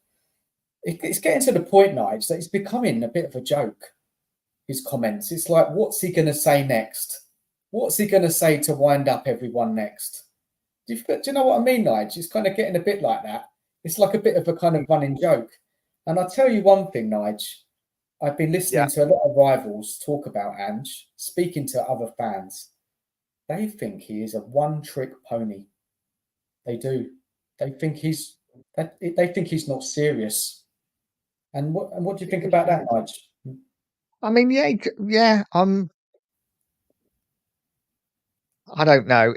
It's getting to the point, Nige, that it's becoming a bit of a joke. His comments. It's like, what's he going to say next? What's he going to say to wind up everyone next? Do you know what I mean, Nige? It's kind of getting a bit like that. It's like a bit of a kind of running joke. And I'll tell you one thing, Nige. I've been listening yeah. to a lot of rivals talk about Ange, speaking to other fans. They think he is a one-trick pony. They do. They think he's not serious. And what do you think about that, Nige? I mean, yeah, yeah. I don't know.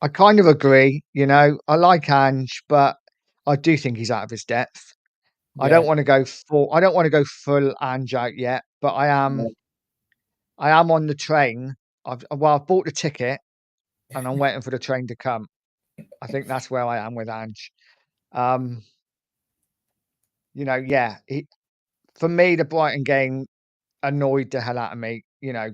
I kind of agree. I like Ange, but I do think he's out of his depth. I don't Yeah, want to go full. I don't want to go full Ange out yet, but I yeah. am. I am on the train. I've bought the ticket and I'm waiting for the train to come. I think that's where I am with Ange. Um, yeah, for me, the Brighton game annoyed the hell out of me.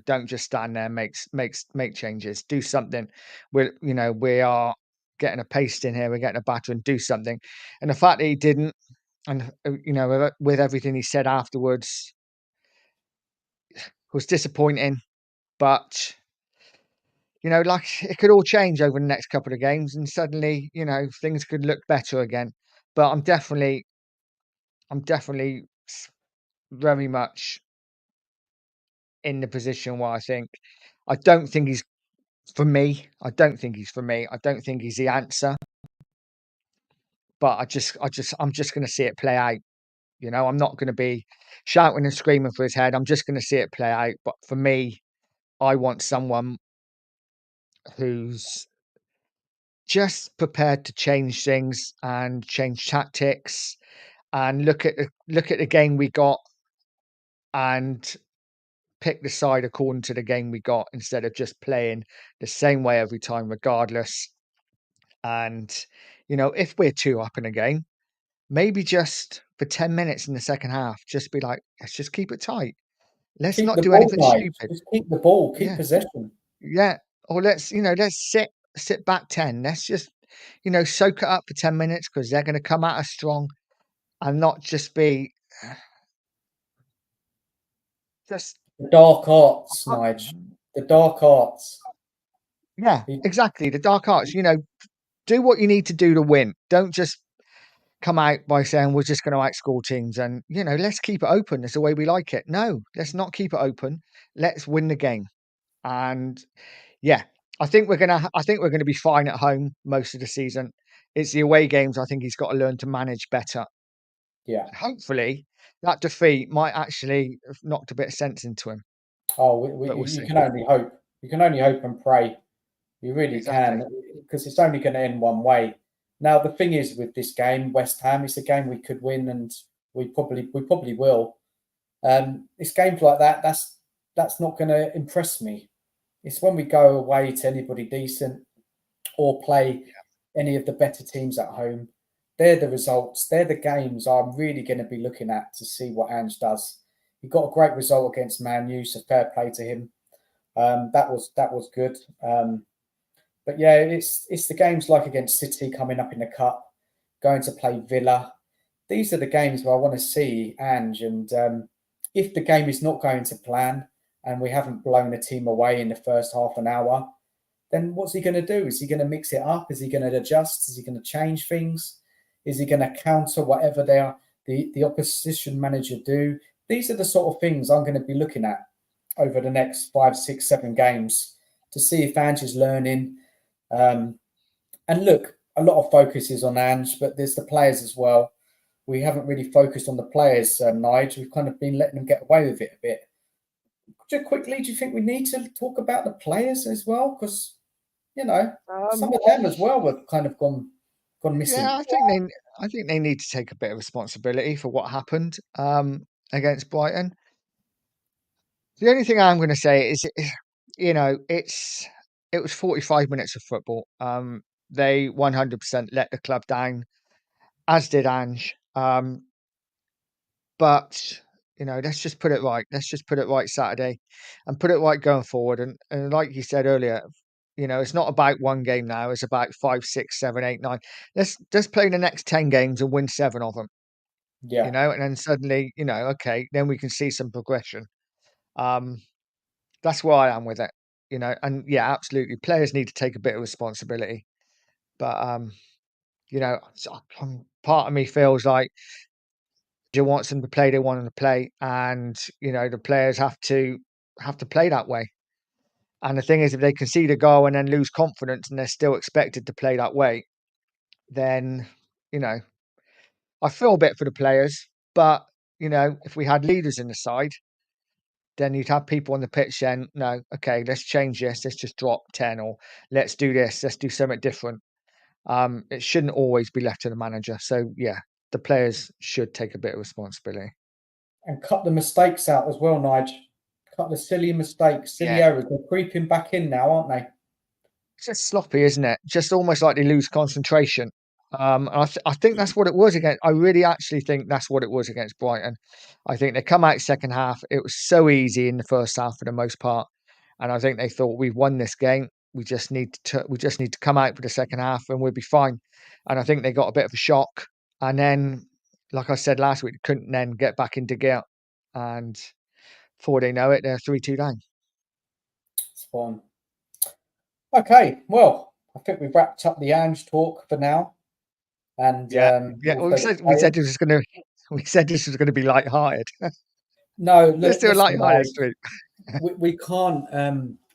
Don't just stand there, make changes, do something. We are getting a paste in here, we're getting a batter and do something. And the fact that he didn't, and with everything he said afterwards, was disappointing. But like it could all change over the next couple of games, and suddenly, things could look better again. But I'm definitely very much in the position where I don't think he's for me. I don't think he's for me. I don't think he's the answer. But I'm just going to see it play out. I'm not going to be shouting and screaming for his head. I'm just going to see it play out. But for me, I want someone who's just prepared to change things and change tactics and look at the game we got and pick the side according to the game we got instead of just playing the same way every time, regardless. And if we're 2 up in a game, maybe just for 10 minutes in the second half, just be like, let's just keep it tight. Let's Keep not the do ball, anything Nige. stupid. Just keep the ball. Keep Yeah, possession. yeah. Or let's sit back 10. Let's just soak it up for 10 minutes because they're going to come at us strong and not just be just The dark arts, Nige. The dark arts. yeah, He- exactly. The dark arts, do what you need to do to win. Don't just come out by saying we're just going to outscore teams and let's keep it open. It's the way we like it. No, let's not keep it open. Let's win the game. And yeah, I think we're gonna be fine at home most of the season. It's the away games I think he's got to learn to manage better. Yeah. Hopefully, that defeat might actually have knocked a bit of sense into him, Oh, but we'll you see. can only hope. You can only hope and pray. You really Exactly. can, because it's only going to end one way. Now, the thing is with this game, West Ham, it's a game we could win, and we probably will. It's games like that. That's not going to impress me. It's when we go away to anybody decent or play any of the better teams at home. They're the results. They're the games I'm really going to be looking at to see what Ange does. He got a great result against Man U, so fair play to him. That was good. But yeah, it's the games like against City coming up in the cup, going to play Villa. These are the games where I want to see Ange. And if the game is not going to plan and we haven't blown the team away in the first half an hour, then what's he going to do? Is he going to mix it up? Is he going to adjust? Is he going to change things? Is he going to counter whatever the opposition manager do? These are the sort of things I'm going to be looking at over the next 5, 6, 7 games to see if Ange is learning. And look, a lot of focus is on Ange, but there's the players as well. We haven't really focused on the players, Nige. We've kind of been letting them get away with it a bit. Just quickly, do you think we need to talk about the players as well? Because some Um, of them as well have kind of gone missing. yeah, I think they need to take a bit of responsibility for what happened against Brighton. The only thing I'm going to say is, it was 45 minutes of football. They 100% let the club down, as did Ange. But let's just put it right. Let's just put it right Saturday, and put it right going forward. And like you said earlier, it's not about one game now. It's about 5, 6, 7, 8, 9. Let's play the next 10 games and win 7 of them. Yeah, And then suddenly, okay, then we can see some progression. Um, that's where I am with it. And yeah, absolutely, players need to take a bit of responsibility. But part of me feels like you wants them to play, they want them to play, and the players have to play that way. And the thing is, if they concede a goal and then lose confidence, and they're still expected to play that way, then you know I feel a bit for the players. But if we had leaders in the side, then you'd have people on the pitch saying, "No, okay, let's change this. Let's just drop 10, or let's do this. Let's do something different." It shouldn't always be left to the manager. So yeah, the players should take a bit of responsibility. and cut the mistakes out as well, Nige. couple of silly mistakes, silly Yeah. errors. They're creeping back in now, aren't they? It's just sloppy, isn't it? Just almost like they lose concentration. And I think that's what it was against. I really actually think that's what it was against Brighton. I think they come out second half. It was so easy in the first half for the most part, and I think they thought we've won this game. We just need to come out for the second half and we'll be fine. And I think they got a bit of a shock. And then, like I said last week, they couldn't then get back into gear. And before they know it, they're 3-2 down. It's fine. Okay, well, I think we've wrapped up the Ange talk for now. And Yeah. Well, also the we said players. this was gonna be light-hearted. No, Let's do a listen, light-hearted mate, streak.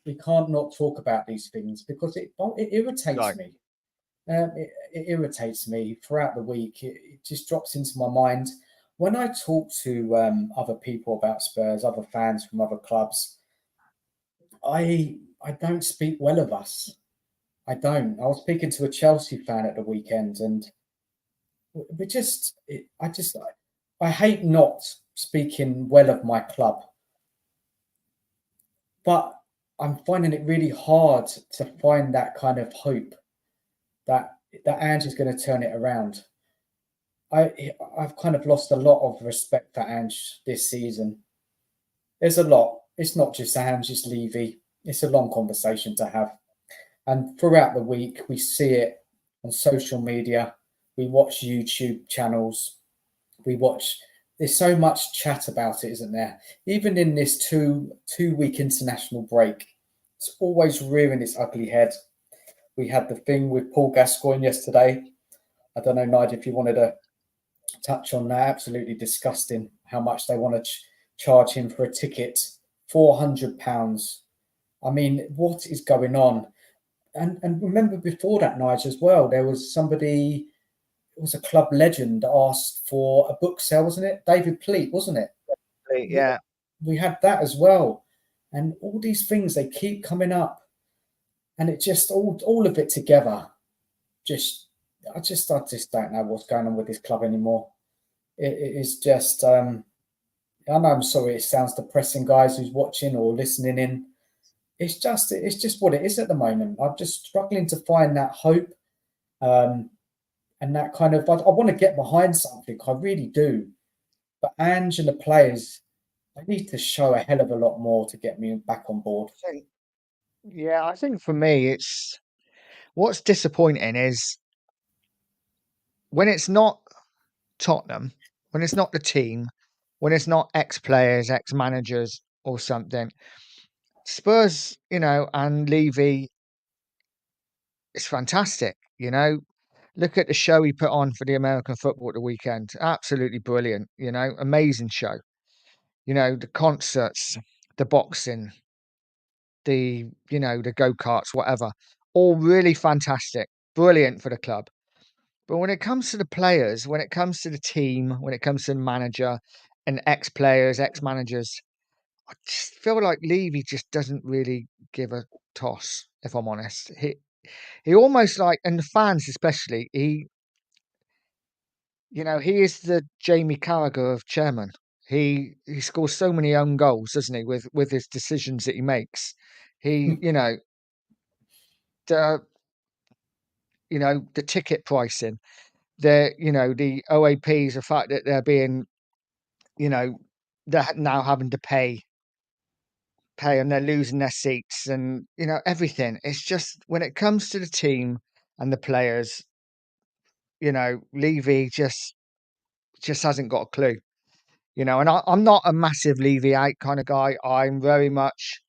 we can't not talk about these things because it irritates Right. me. It irritates me throughout the week. It just drops into my mind when I talk to other people about Spurs, other fans from other clubs. I don't speak well of us. I don't. I was speaking to a Chelsea fan at the weekend, and we just, I hate not speaking well of my club, but I'm finding it really hard to find that kind of hope that Ange is going to turn it around. I've kind of lost a lot of respect for Ange this season. There's a lot. It's not just Ange, it's Levy. It's a long conversation to have. And throughout the week, we see it on social media. We watch YouTube channels. There's so much chat about it, isn't there? Even in this two-week international break, it's always rearing its ugly head. We had the thing with Paul Gascoigne yesterday. I don't know, Nigel, if you wanted to touch on that. Absolutely disgusting how much they want to charge him for a ticket. £400. I mean, what is going on? And remember before that, Nigel, as well, there was somebody, it was a club legend that asked for a book sale, wasn't it? David Pleat, wasn't it? Yeah. We had that as well. And all these things, they keep coming up. And it just, all of it together, I just don't know what's going on with this club anymore. It is just, I know, I'm sorry, it sounds depressing, guys who's watching or listening in. It's just what it is at the moment. I'm just struggling to find that hope, and that kind of. I want to get behind something. I really do, but Ange and the players, they need to show a hell of a lot more to get me back on board. I think for me, it's what's disappointing is when it's not Tottenham, when it's not the team, when it's not ex-players, ex-managers or something. Spurs, and Levy, it's fantastic. Look at the show he put on for the American football at the weekend. Absolutely brilliant. Amazing show. The concerts, the boxing, the go-karts, whatever. All really fantastic. Brilliant for the club. But when it comes to the players, when it comes to the team, when it comes to the manager and ex-players, ex-managers, I just feel like Levy just doesn't really give a toss, if I'm honest. He almost like, and the fans especially, he is the Jamie Carragher of chairman. He scores so many own goals, doesn't he, with his decisions that he makes. He, the the ticket pricing, the OAPs, the fact that they're being, they're now having to pay and they're losing their seats and everything. It's just when it comes to the team and the players, Levy just hasn't got a clue. And I'm not a massive Levy out kind of guy. I'm very much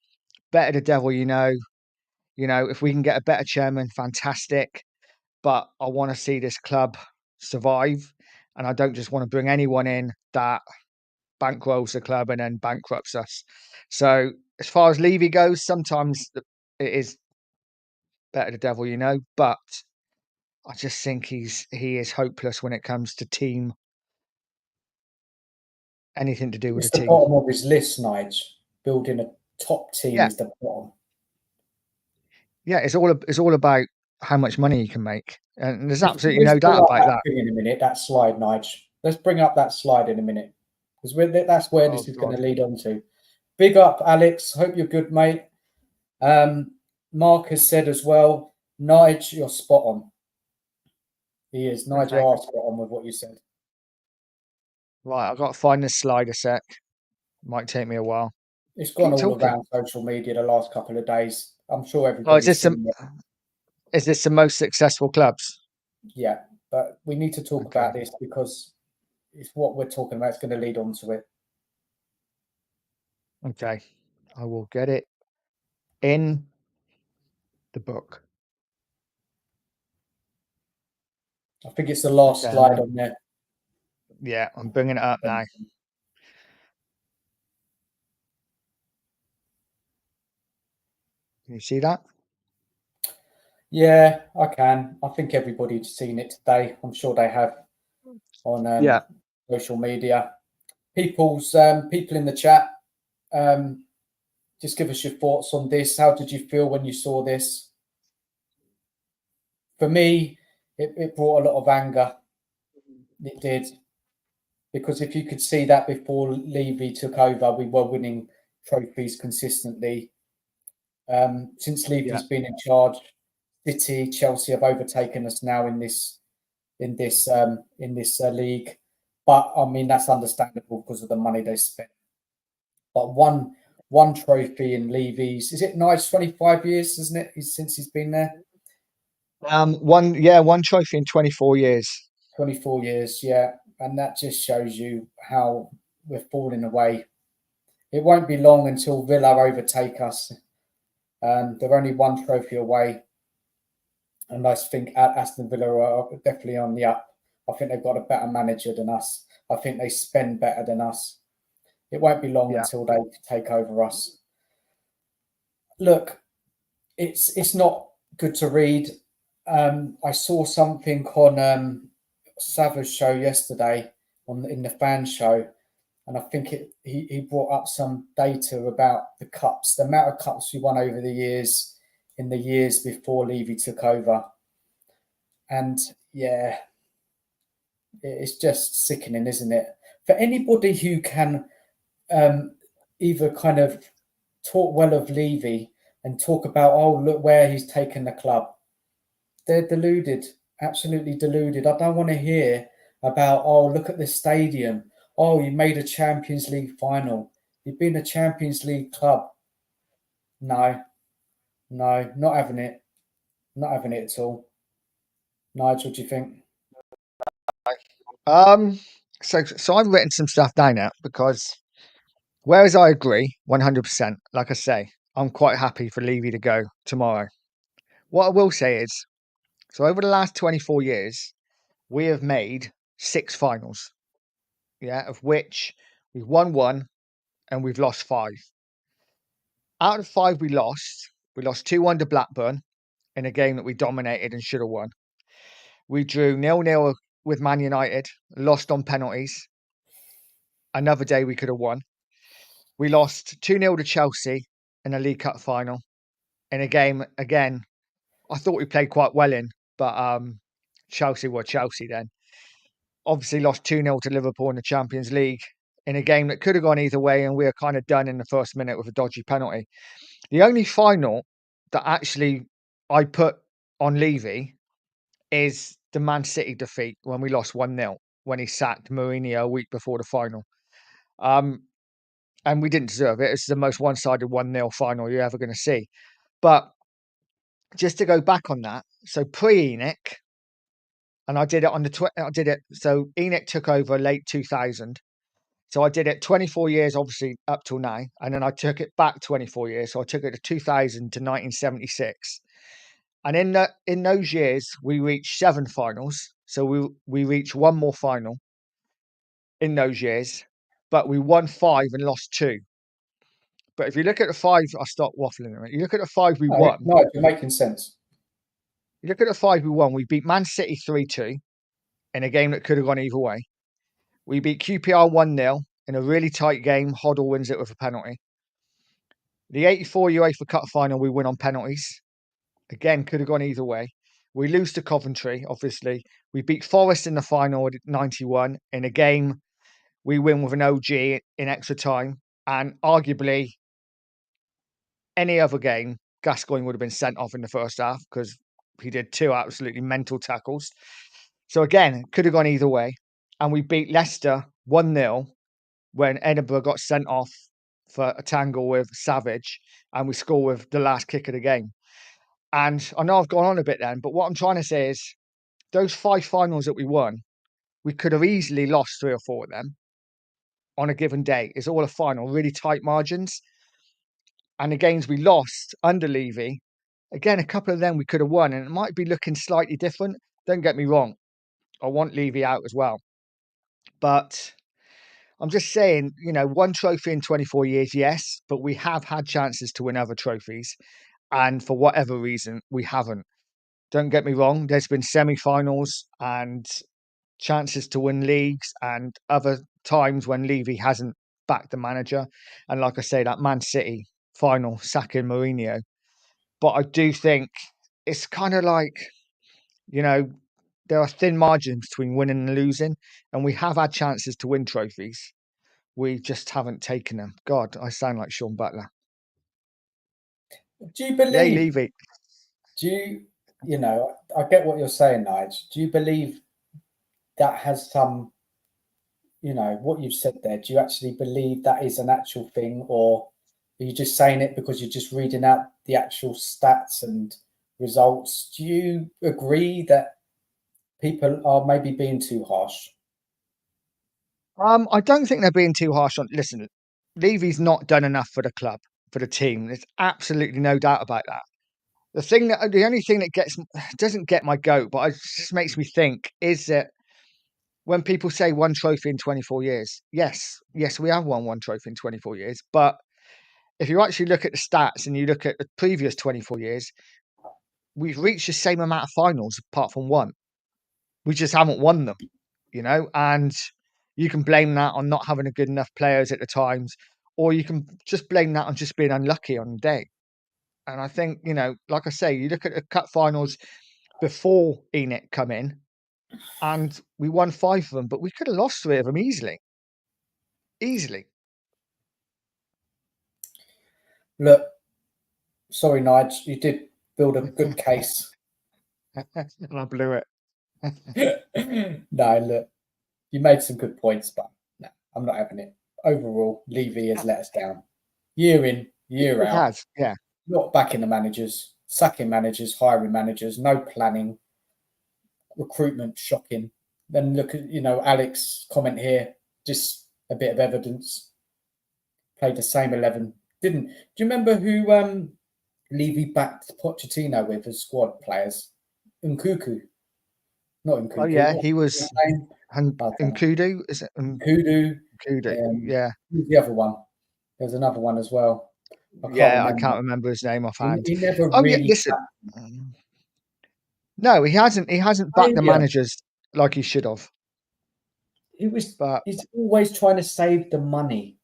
better the devil, if we can get a better chairman, fantastic. But I want to see this club survive. And I don't just want to bring anyone in that bankrolls the club and then bankrupts us. So as far as Levy goes, sometimes it is better the devil, but I just think he is hopeless when it comes to team, anything to do with It's the the team. bottom of his list, Nige. Building a top team Yeah. is the bottom. Yeah, it's all about how much money you can make, and there's absolutely Let's no bring doubt up about that that. thing in a minute, that slide, Nige. Let's bring up that slide in a minute because that's where Oh this is going God, to lead on to. big up, Alex. Hope you're good, mate. Mark has said as well, Nige, you're spot on. He is. Nige, you Okay. are spot on with what you said. Right, I've got to find this slide a sec. Might take me a while. It's gone Keep all talking. around social media the last couple of days. I'm sure Oh, everybody's seen it. is this the most successful clubs? Yeah, but we need to talk Okay. about this because it's what we're talking about. It's going to lead on to it. Okay. I will get it in the book. I think it's the last Okay, slide on there. yeah, I'm bringing it up now. Can you see that? Yeah, I can. I think everybody's seen it today. I'm sure they have on Yeah. social media. People in the chat, just give us your thoughts on this. How did you feel when you saw this? For me, it brought a lot of anger. It did. Because if you could see that before Levy took over, we were winning trophies consistently. Since Levy's been in charge, City, Chelsea have overtaken us now in this league. But I mean that's understandable because of the money they spent. But one trophy in Levy's, is it Nige 25 years, isn't it? Since he's been there. One trophy in 24 years. 24 years, yeah. And that just shows you how we're falling away. It won't be long until Villa overtake us. They're only one trophy away. And I think Aston Villa are definitely on the up. I think they've got a better manager than us. I think they spend better than us. It won't be long until they take over us. Look, it's not good to read. I saw something on Sava's show yesterday in the fan show, and I think he brought up some data about the cups, the amount of cups we won over the years in the years before Levy took over. And yeah, it's just sickening, isn't it? For anybody who can either kind of talk well of Levy and talk about, oh, look where he's taken the club. They're deluded, absolutely deluded. I don't want to hear about, oh, look at this stadium. Oh, you made a Champions League final. You've been a Champions League club. No, not having it. Not having it at all. Nigel, what do you think? So I've written some stuff down now because whereas I agree 100%, like I say, I'm quite happy for Levy to go tomorrow. What I will say is, so over the last 24 years, we have made 6 finals. Yeah, of which we've won 1 and we've lost 5. Out of 5 we lost 2-1 to Blackburn in a game that we dominated and should have won. We drew 0-0 with Man United, lost on penalties. Another day we could have won. We lost 2-0 to Chelsea in a League Cup final. In a game, again, I thought we played quite well in, but Chelsea were Chelsea then. Obviously lost 2-0 to Liverpool in the Champions League in a game that could have gone either way, and we were kind of done in the first minute with a dodgy penalty. The only final that actually I put on Levy is the Man City defeat when we lost 1-0 when he sacked Mourinho a week before the final. And we didn't deserve it. It's the most one-sided 1-0 final you're ever going to see. But just to go back on that, so pre-ENIC, and I did it on so ENIC took over late 2000. So I did it 24 years, obviously, up till now. And then I took it back 24 years. So I took it to 2000 to 1976. And in those years, we reached 7 finals. So we reached 1 more final in those years. But we won 5 and lost 2. But if you look at the 5, I stop waffling a minute. You look at the 5 we won. No, you're making sense. You look at the 5 we won. We beat Man City 3-2 in a game that could have gone either way. We beat QPR 1-0 in a really tight game. Hoddle wins it with a penalty. The 84 UEFA Cup final, we win on penalties. Again, could have gone either way. We lose to Coventry, obviously. We beat Forest in the final at 91 in a game we win with an OG in extra time. And arguably, any other game, Gascoigne would have been sent off in the first half because he did 2 absolutely mental tackles. So again, could have gone either way. And we beat Leicester 1-0 when Edinburgh got sent off for a tangle with Savage, and we score with the last kick of the game. And I know I've gone on a bit then, but what I'm trying to say is those 5 finals that we won, we could have easily lost 3 or 4 of them on a given day. It's all a final, really tight margins. And the games we lost under Levy, again, a couple of them we could have won, and it might be looking slightly different. Don't get me wrong. I want Levy out as well. But I'm just saying, 1 trophy in 24 years, yes, but we have had chances to win other trophies. And for whatever reason, we haven't. Don't get me wrong. There's been semi-finals and chances to win leagues and other times when Levy hasn't backed the manager. And like I say, that Man City final, sacking Mourinho. But I do think it's kind of like, there are thin margins between winning and losing. And we have had chances to win trophies. We just haven't taken them. God, I sound like Sean Butler. Do you Yay, believe? Levy. Do you? I get what you're saying, Nigel. Do you believe that has some? What you've said there. Do you actually believe that is an actual thing, or are you just saying it because you're just reading out the actual stats and results? Do you agree that people are maybe being too harsh? I don't think they're being too harsh on. Listen, Levy's not done enough for the club, for the team. There's absolutely no doubt about that. The only thing that doesn't get my goat, but it just makes me think, is that when people say 1 trophy in 24 years, yes, we have won 1 trophy in 24 years. But if you actually look at the stats and you look at the previous 24 years, we've reached the same amount of finals apart from 1. We just haven't won them, and you can blame that on not having a good enough players at the times, or you can just blame that on just being unlucky on the day. And I think, like I say, you look at the cup finals before Enoch come in, and we won 5 of them, but we could have lost 3 of them easily. Easily. Look, sorry, Nigel, you did build a good case. And I blew it. No, look, you made some good points, but no, I'm not having it. Overall, Levy has let us down. Year in, year It out. has, yeah. Not backing the managers, sacking managers, hiring managers, no planning, recruitment shocking. Then look at, Alex comment here, just a bit of evidence. Played the same 11. Do you remember who Levy backed Pochettino with as squad players? Nkuku. Not Nkuku. Oh yeah, he was What's his name? Nkudu, is it? Kudu. Nkudu, yeah. Who's the other one? There's another one as well. I can't remember his name offhand. He never Oh yeah, really. listen. No, he hasn't backed the managers like he should have. But He's always trying to save the money.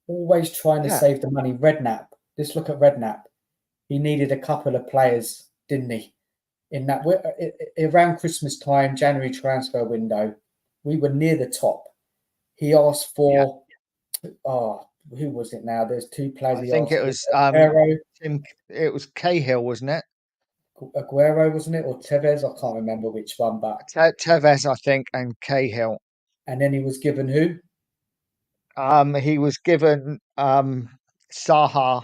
Always trying to save the money. Redknapp. Let's look at Redknapp. He needed a couple of players, didn't he? In that, around Christmas time, January transfer window, we were near the top. He asked for, who was it now? There's 2 players. I think it was it was Cahill, wasn't it? Aguero, wasn't it, or Tevez? I can't remember which one, but Tevez, I think, and Cahill. And then he was given who? He was given Saha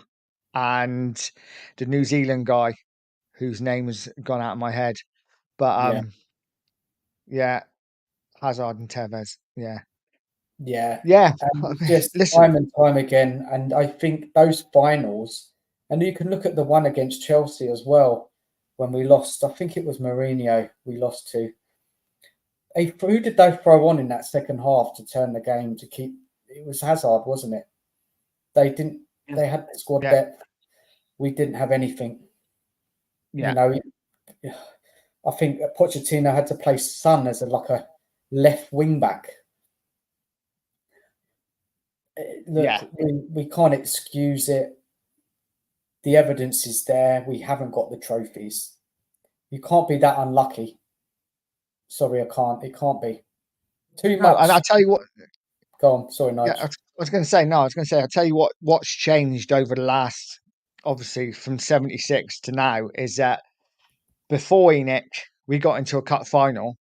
and the New Zealand guy whose name has gone out of my head. But yeah, Hazard and Tevez. Yeah. And just time and time again. And I think those finals, and you can look at the one against Chelsea as well, when we lost. I think it was Mourinho we lost to. Who did they throw on in that second half to turn the game to keep? It was Hazard, wasn't it? They didn't. They had the squad depth. We didn't have anything. Yeah. I think Pochettino had to play Son as a left wing back. Look, we can't excuse it. The evidence is there. We haven't got the trophies. You can't be that unlucky. Sorry, I can't. It can't be. Too much. And I'll tell you what. Go on. Sorry, Nigel. was going to say, no, I was going to say, I'll tell you what's changed over the last, obviously from 76 to now, is that before Enoch, we got into a cup final.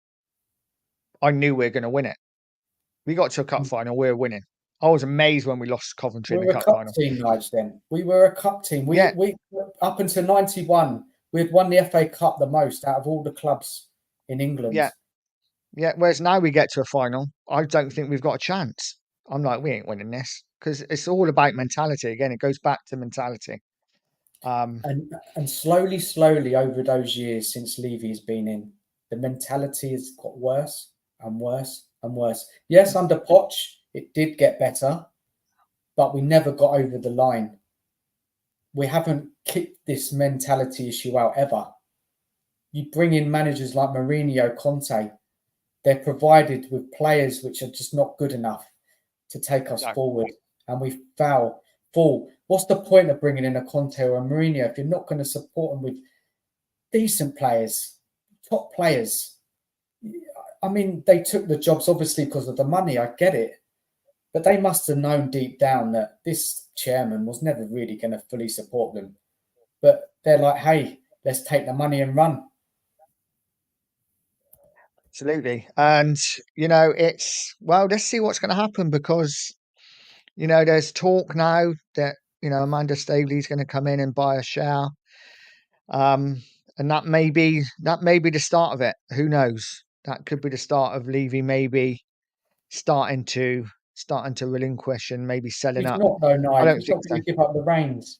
I knew we were going to win it. We got to a cup final, we were winning. I was amazed when we lost to Coventry We in were the a cup cup final. team, Nige, then. We were a cup team. Yeah. We up until 91, we had won the FA Cup the most out of all the clubs in England. Yeah. Yeah. Whereas now we get to a final, I don't think we've got a chance. I'm like, we ain't winning this, because it's all about mentality. Again, it goes back to mentality. And slowly over those years since Levy's been in, the mentality has got worse and worse and worse. Yes, under Poch, it did get better, but we never got over the line. We haven't kicked this mentality issue out ever. You bring in managers like Mourinho, Conte, they're provided with players which are just not good enough to take us forward, and we fall. What's the point of bringing in a Conte or a Mourinho if you're not going to support them with decent players, top players? I mean, they took the jobs obviously because of the money. I get it, but they must have known deep down that this chairman was never really going to fully support them. But they're like, hey, let's take the money and run. Absolutely. And, let's see what's going to happen, because, there's talk now that, Amanda Staveley's going to come in and buy a share. And that may be the start of it. Who knows? That could be the start of Levy maybe starting to relinquish and maybe selling He's up. not, though, Nigel. I don't He's think not so. going to give up the reins.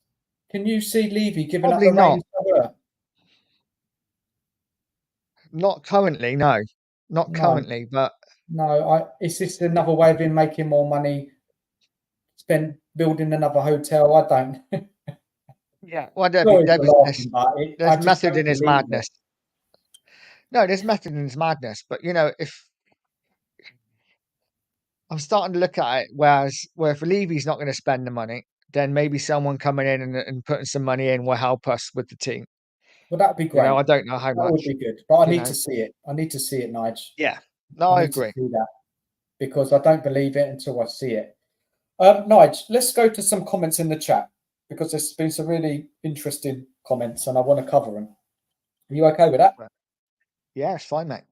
Can you see Levy giving Probably up the not. reins to her? Not currently, no. Not No. currently, but No, it's just another way of him making more money, building another hotel. I don't. yeah. Well, there's Sorry for laughing, but I just method don't in his believe madness. No, there's method in his madness. But if I'm starting to look at it, where if Levy's not going to spend the money, then maybe someone coming in and putting some money in will help us with the team. Well, that'd be great. I don't know how That much. would be good, but I you need know. to see it. I need to see it, Nige. Yeah. No, I need agree. to see that, because I don't believe it until I see it. Nige, let's go to some comments in the chat, because there's been some really interesting comments and I want to cover them. Are you okay with that? Yeah, it's fine, mate.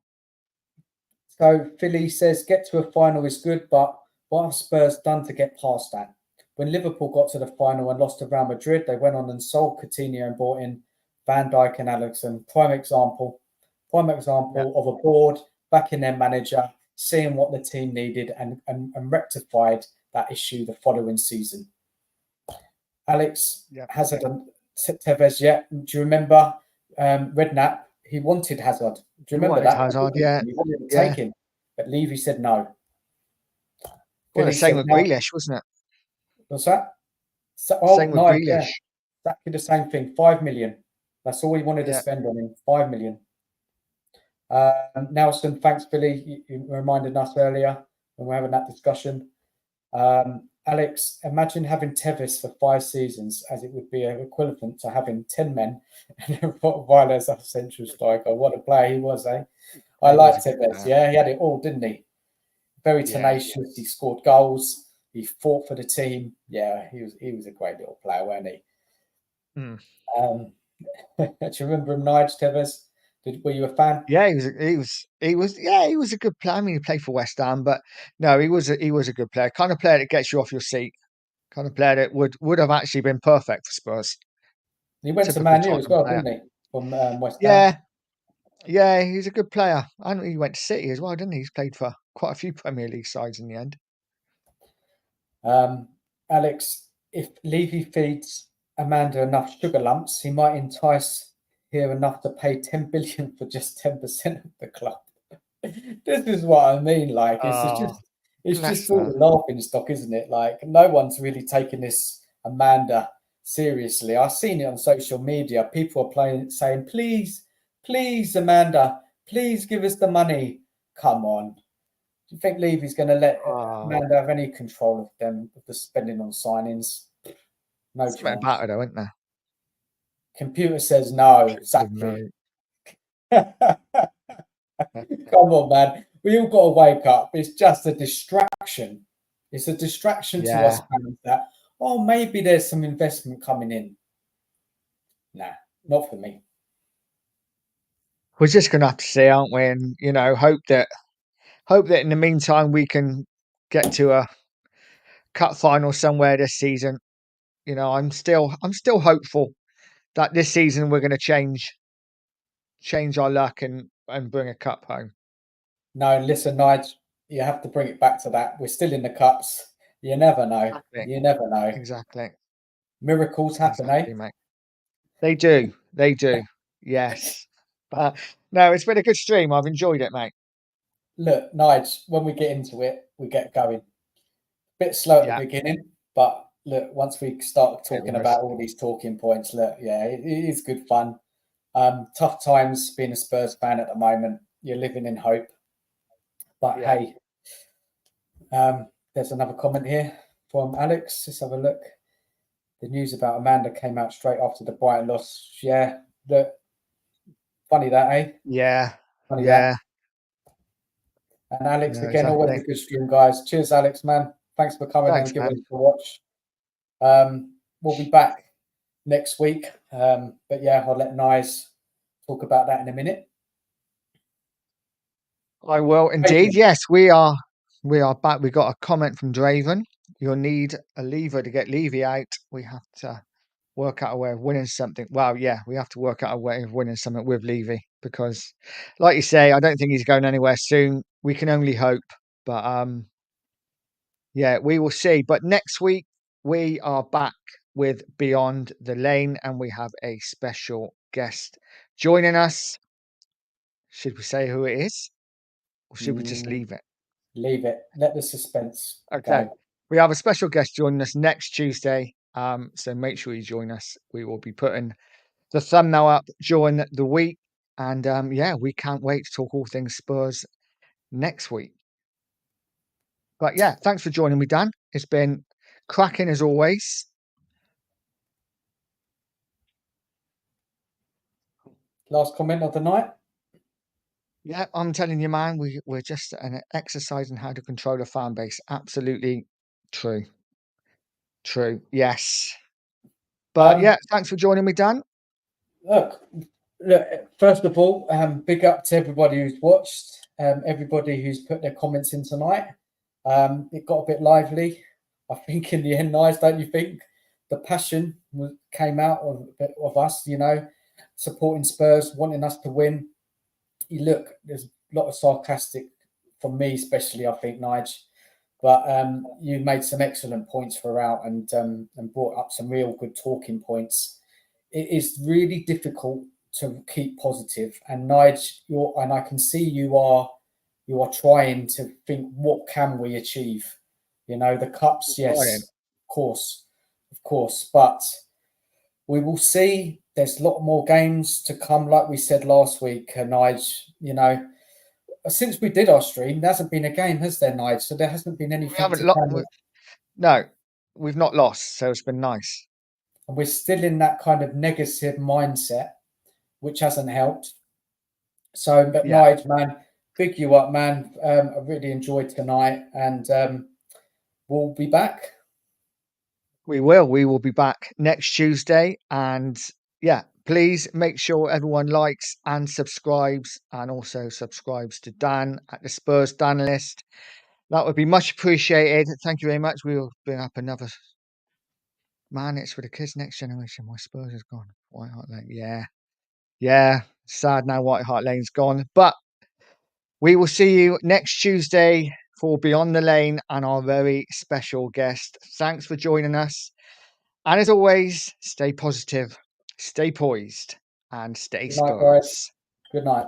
So Philly says, get to a final is good, but what have Spurs done to get past that? When Liverpool got to the final and lost to Real Madrid, they went on and sold Coutinho and brought in Van Dijk and Alisson. Prime example of a board backing their manager, seeing what the team needed and rectified that issue the following season. Alex Hazard and Tevez, do you remember Redknapp? He wanted Hazard. Do you remember that? Hazard, yeah. He wanted to take him, but Levy said no. Well, the same with Grealish, wasn't it? What's that? Same with Grealish. Yeah. Exactly the same thing. 5 million. That's all he wanted to spend on him. 5 million. Nelson, thanks, Billy. You reminded us earlier when we were having that discussion. Alex, imagine having Tevez for 5 seasons, as it would be equivalent to having 10 men and a Rottweiler as a central striker. What a player he was, eh? I liked Tevez. Yeah, he had it all, didn't he? Very tenacious. Yeah. He scored goals. He fought for the team. Yeah, he was a great little player, wasn't he? Mm. Do you remember him, Nige, Tevez? Were you a fan? Yeah, he was a good player. I mean, he played for West Ham, but no, he was a good player. Kind of player that gets you off your seat. Kind of player that would have actually been perfect for Spurs. He went to Man U as well, didn't he? From West Ham. Yeah, he's a good player. I know he went to City as well, didn't he? He's played for quite a few Premier League sides in the end. Alex, if Levy feeds Amanda enough sugar lumps, he might entice her enough to pay 10 billion for just 10% of the club. This is what I mean. Like, it's just all the laughing stock, isn't it? Like, no one's really taking this Amanda seriously. I've seen it on social media. People are saying, please, Amanda, please give us the money. Come on. Do you think Levy's going to let Amanda have any control of the spending on signings? No chance. Something about it, though, isn't there? Computer says no. Exactly. No. Come on, man. We all got to wake up. It's just a distraction. It's a distraction to Yeah. us fans that, oh, maybe there's some investment coming in. Nah, not for me. We're just going to have to see, aren't we? And, you know, hope that in the meantime we can get to a cup final somewhere this season. You know, I'm still hopeful that this season we're going to change our luck and bring a cup home. No, listen, Nigel, you have to bring it back to that. We're still in the cups. You never know. Exactly. You never know. Exactly. Miracles happen, Exactly, eh? mate. They do. They do. Yes. But no, it's been a good stream. I've enjoyed it, mate. Look, Nigel, when we get into it, we get going. Bit slow at Yeah. the beginning, but look, once we start It talking was. about all these talking points, look, yeah, it is good fun. Tough times being a Spurs fan at the moment. You're living in hope. But Yeah. hey, there's another comment here from Alex. Let's have a look. The news about Amanda came out straight after the Brighton loss. Yeah, look, funny that, eh? Yeah. Funny Yeah. that. And Alex, No, again, always exactly. a good stream, guys. Cheers, Alex, man. Thanks for coming Thanks, and giving man. us a watch. We'll be back next week. But yeah, I'll let Nice talk about that in a minute. I will indeed. Yes, we are back. We got a comment from Draven. You'll need a lever to get Levy out. We have to work out a way of winning something. Well, yeah, we have to work out a way of winning something with Levy because, like you say, I don't think he's going anywhere soon. We can only hope, but yeah, we will see. But next week we are back with Beyond the Lane, and we have a special guest joining us. Should we say who it is, or should we just leave it? Leave it. Let the suspense Okay. go. We have a special guest joining us next Tuesday. So make sure you join us. We will be putting the thumbnail up during the week. And yeah, we can't wait to talk all things Spurs next week. But yeah, thanks for joining me, Dan. It's been cracking as always. Last comment of the night. Yeah, I'm telling you, man, we're just an exercise in how to control a fan base. Absolutely true. True. Yes. But yeah, thanks for joining me, Dan. Look, first of all, big up to everybody who's watched, everybody who's put their comments in tonight. It got a bit lively. I think in the end, Nice, don't you think? The passion came out of us, you know, supporting Spurs, wanting us to win. You look, there's a lot of sarcastic from me, especially, I think, Nige. But you made some excellent points throughout and brought up some real good talking points. It is really difficult to keep positive. And Nige, I can see you are trying to think, what can we achieve? You know, the cups, yes, of course, but we will see. There's a lot more games to come, like we said last week, Nige. You know, since we did our stream, there hasn't been a game, has there, Nige? So there hasn't been anything. We haven't lost. No, we've not lost, so it's been nice. And we're still in that kind of negative mindset, which hasn't helped. So, but Yeah. Nige, man, big you up, man. I really enjoyed tonight, and we'll be back. We will. We will be back next Tuesday. And yeah, please make sure everyone likes and subscribes, and also subscribes to Dan at the Spurs Dan List. That would be much appreciated. Thank you very much. We will bring up another. Man, it's for the kids' next generation. My Spurs is gone. White Hart Lane. Yeah. Yeah. Sad now White Hart Lane's gone. But we will see you next Tuesday for Beyond the Lane and our very special guest. Thanks for joining us. And as always, stay positive, stay poised, and stay Good night, guys. Spurs. Good night.